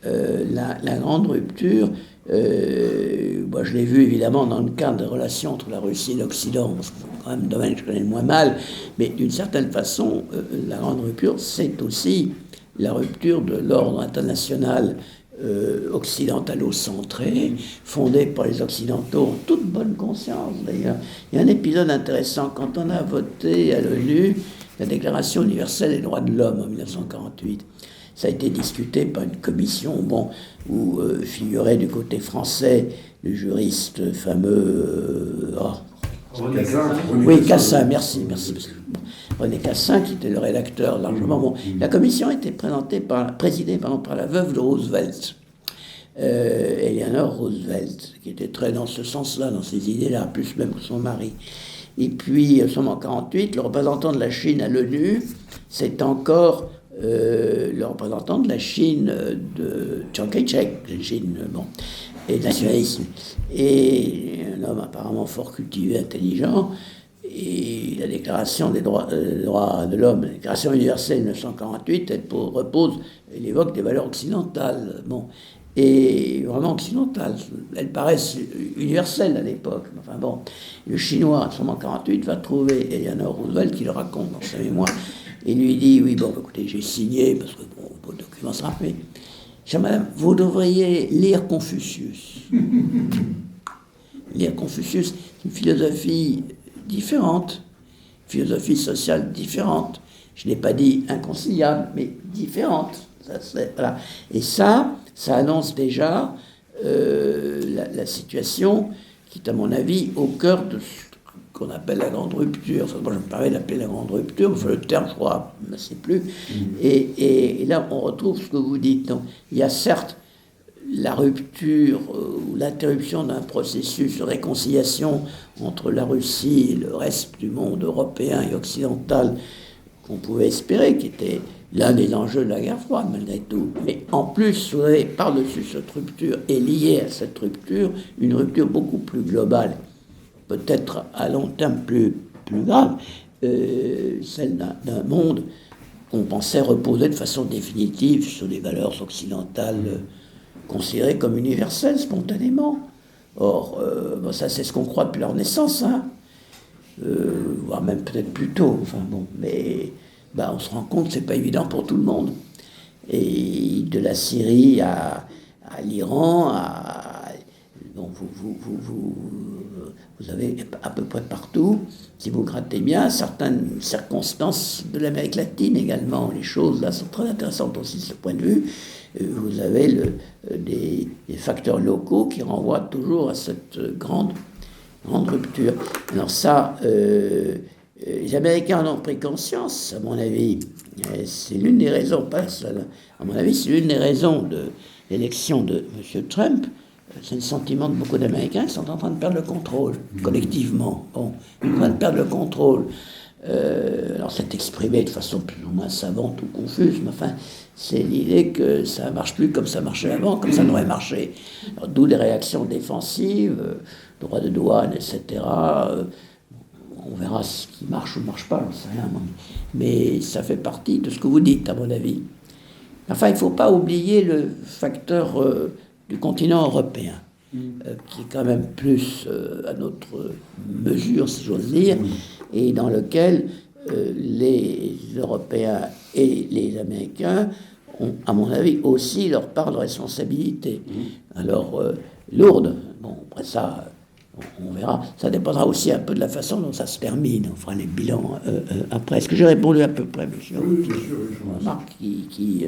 la grande rupture, moi je l'ai vu évidemment dans le cadre des relations entre la Russie et l'Occident, c'est quand même un domaine que je connais le moins mal, mais d'une certaine façon, la grande rupture, c'est aussi la rupture de l'ordre international occidentalo-centré, fondé par les Occidentaux en toute bonne conscience d'ailleurs. Il y a un épisode intéressant, quand on a voté à l'ONU la Déclaration universelle des droits de l'homme en 1948. Ça a été discuté par une commission où figurait du côté français le juriste fameux, René Cassin. Cassin. Oui, Cassin, merci. Parce que, bon, René Cassin, qui était le rédacteur largement. Bon, la commission était présidée par la veuve de Roosevelt, Eleanor Roosevelt, qui était très dans ce sens-là, dans ces idées-là, plus même que son mari. Et puis, en 1948, le représentant de la Chine à l'ONU, c'est encore le représentant de la Chine de Chiang Kai-shek, la Chine, bon, et de nationalisme. Et un homme apparemment fort cultivé, intelligent. Et la déclaration des droits de l'homme, la déclaration universelle de 1948, elle évoque des valeurs occidentales. Bon. Et vraiment occidentales. Elles paraissent universelles à l'époque. Enfin bon, le Chinois, en 1948, va trouver Eleanor Roosevelt qui le raconte dans sa mémoire. Et lui dit, oui, bon, écoutez, j'ai signé, parce que bon, le document sera fait. Chère madame, vous devriez lire Confucius. Lire Confucius, c'est une philosophie différente, philosophie sociale différente. Je n'ai pas dit inconciliable, mais différente. Voilà. Et ça annonce déjà la situation qui est, à mon avis, au cœur de ce qu'on appelle la grande rupture. Enfin, moi, je me permets d'appeler la grande rupture, enfin, le terme, je crois, je ne sais plus. Et là, on retrouve ce que vous dites. Donc, il y a certes la rupture ou l'interruption d'un processus de réconciliation entre la Russie et le reste du monde européen et occidental qu'on pouvait espérer, qui était l'un des enjeux de la guerre froide, malgré tout. Mais en plus, vous avez, par-dessus cette rupture, et liée à cette rupture, une rupture beaucoup plus globale, peut-être à long terme plus grave, celle d'un monde qu'on pensait reposer de façon définitive sur des valeurs occidentales considérées comme universelles, spontanément. Or, bon, ça c'est ce qu'on croit depuis leur naissance, hein. Voire même peut-être plus tôt, enfin bon, mais ben, on se rend compte que c'est pas évident pour tout le monde. Et de la Syrie à l'Iran, bon, vous avez à peu près partout, si vous grattez bien, certaines circonstances de l'Amérique latine également. Les choses là sont très intéressantes aussi de ce point de vue. Vous avez des facteurs locaux qui renvoient toujours à cette grande rupture. Alors ça, les Américains en ont pris conscience, à mon avis. C'est l'une des raisons, pas la seule, à mon avis, c'est l'une des raisons de l'élection de M. Trump. C'est le sentiment de beaucoup d'Américains qui sont en train de perdre le contrôle, collectivement. Bon, ils sont en train de perdre le contrôle. Alors c'est exprimé de façon plus ou moins savante ou confuse, mais enfin, c'est l'idée que ça ne marche plus comme ça marchait avant, comme ça devrait marcher. D'où les réactions défensives, droit de douane, etc. On verra ce qui marche ou ne marche pas, j'en sais rien. Mais ça fait partie de ce que vous dites, à mon avis. Enfin, il ne faut pas oublier le facteur du continent européen, qui est quand même plus à notre mesure, si j'ose dire, et dans lequel les Européens et les Américains ont, à mon avis, aussi leur part de responsabilité. Alors, lourde, bon, après ça, on verra. Ça dépendra aussi un peu de la façon dont ça se termine. On fera les bilans après. Est-ce que j'ai répondu à peu près, monsieur? Oui, bien sûr. Une remarque qui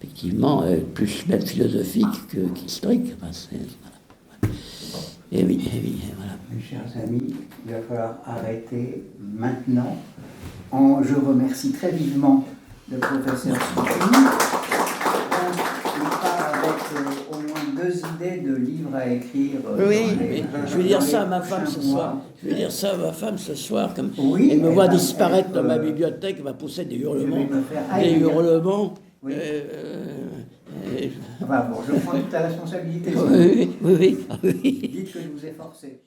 effectivement, plus même philosophique qu'historique. Enfin, voilà. Et oui, voilà. Mes chers amis, il va falloir arrêter maintenant. Je remercie très vivement le professeur Soutour. Il part avec au moins 2 idées de livres à écrire. Oui, je vais dire ça à ma femme ce soir. Je vais dire ça à ma femme ce soir. Comme Oui, elle me voit disparaître dans ma bibliothèque, elle va pousser des hurlements. Des hurlements. Oui. Enfin bon, je prends toute la responsabilité. Oui. Dites que je vous ai forcé.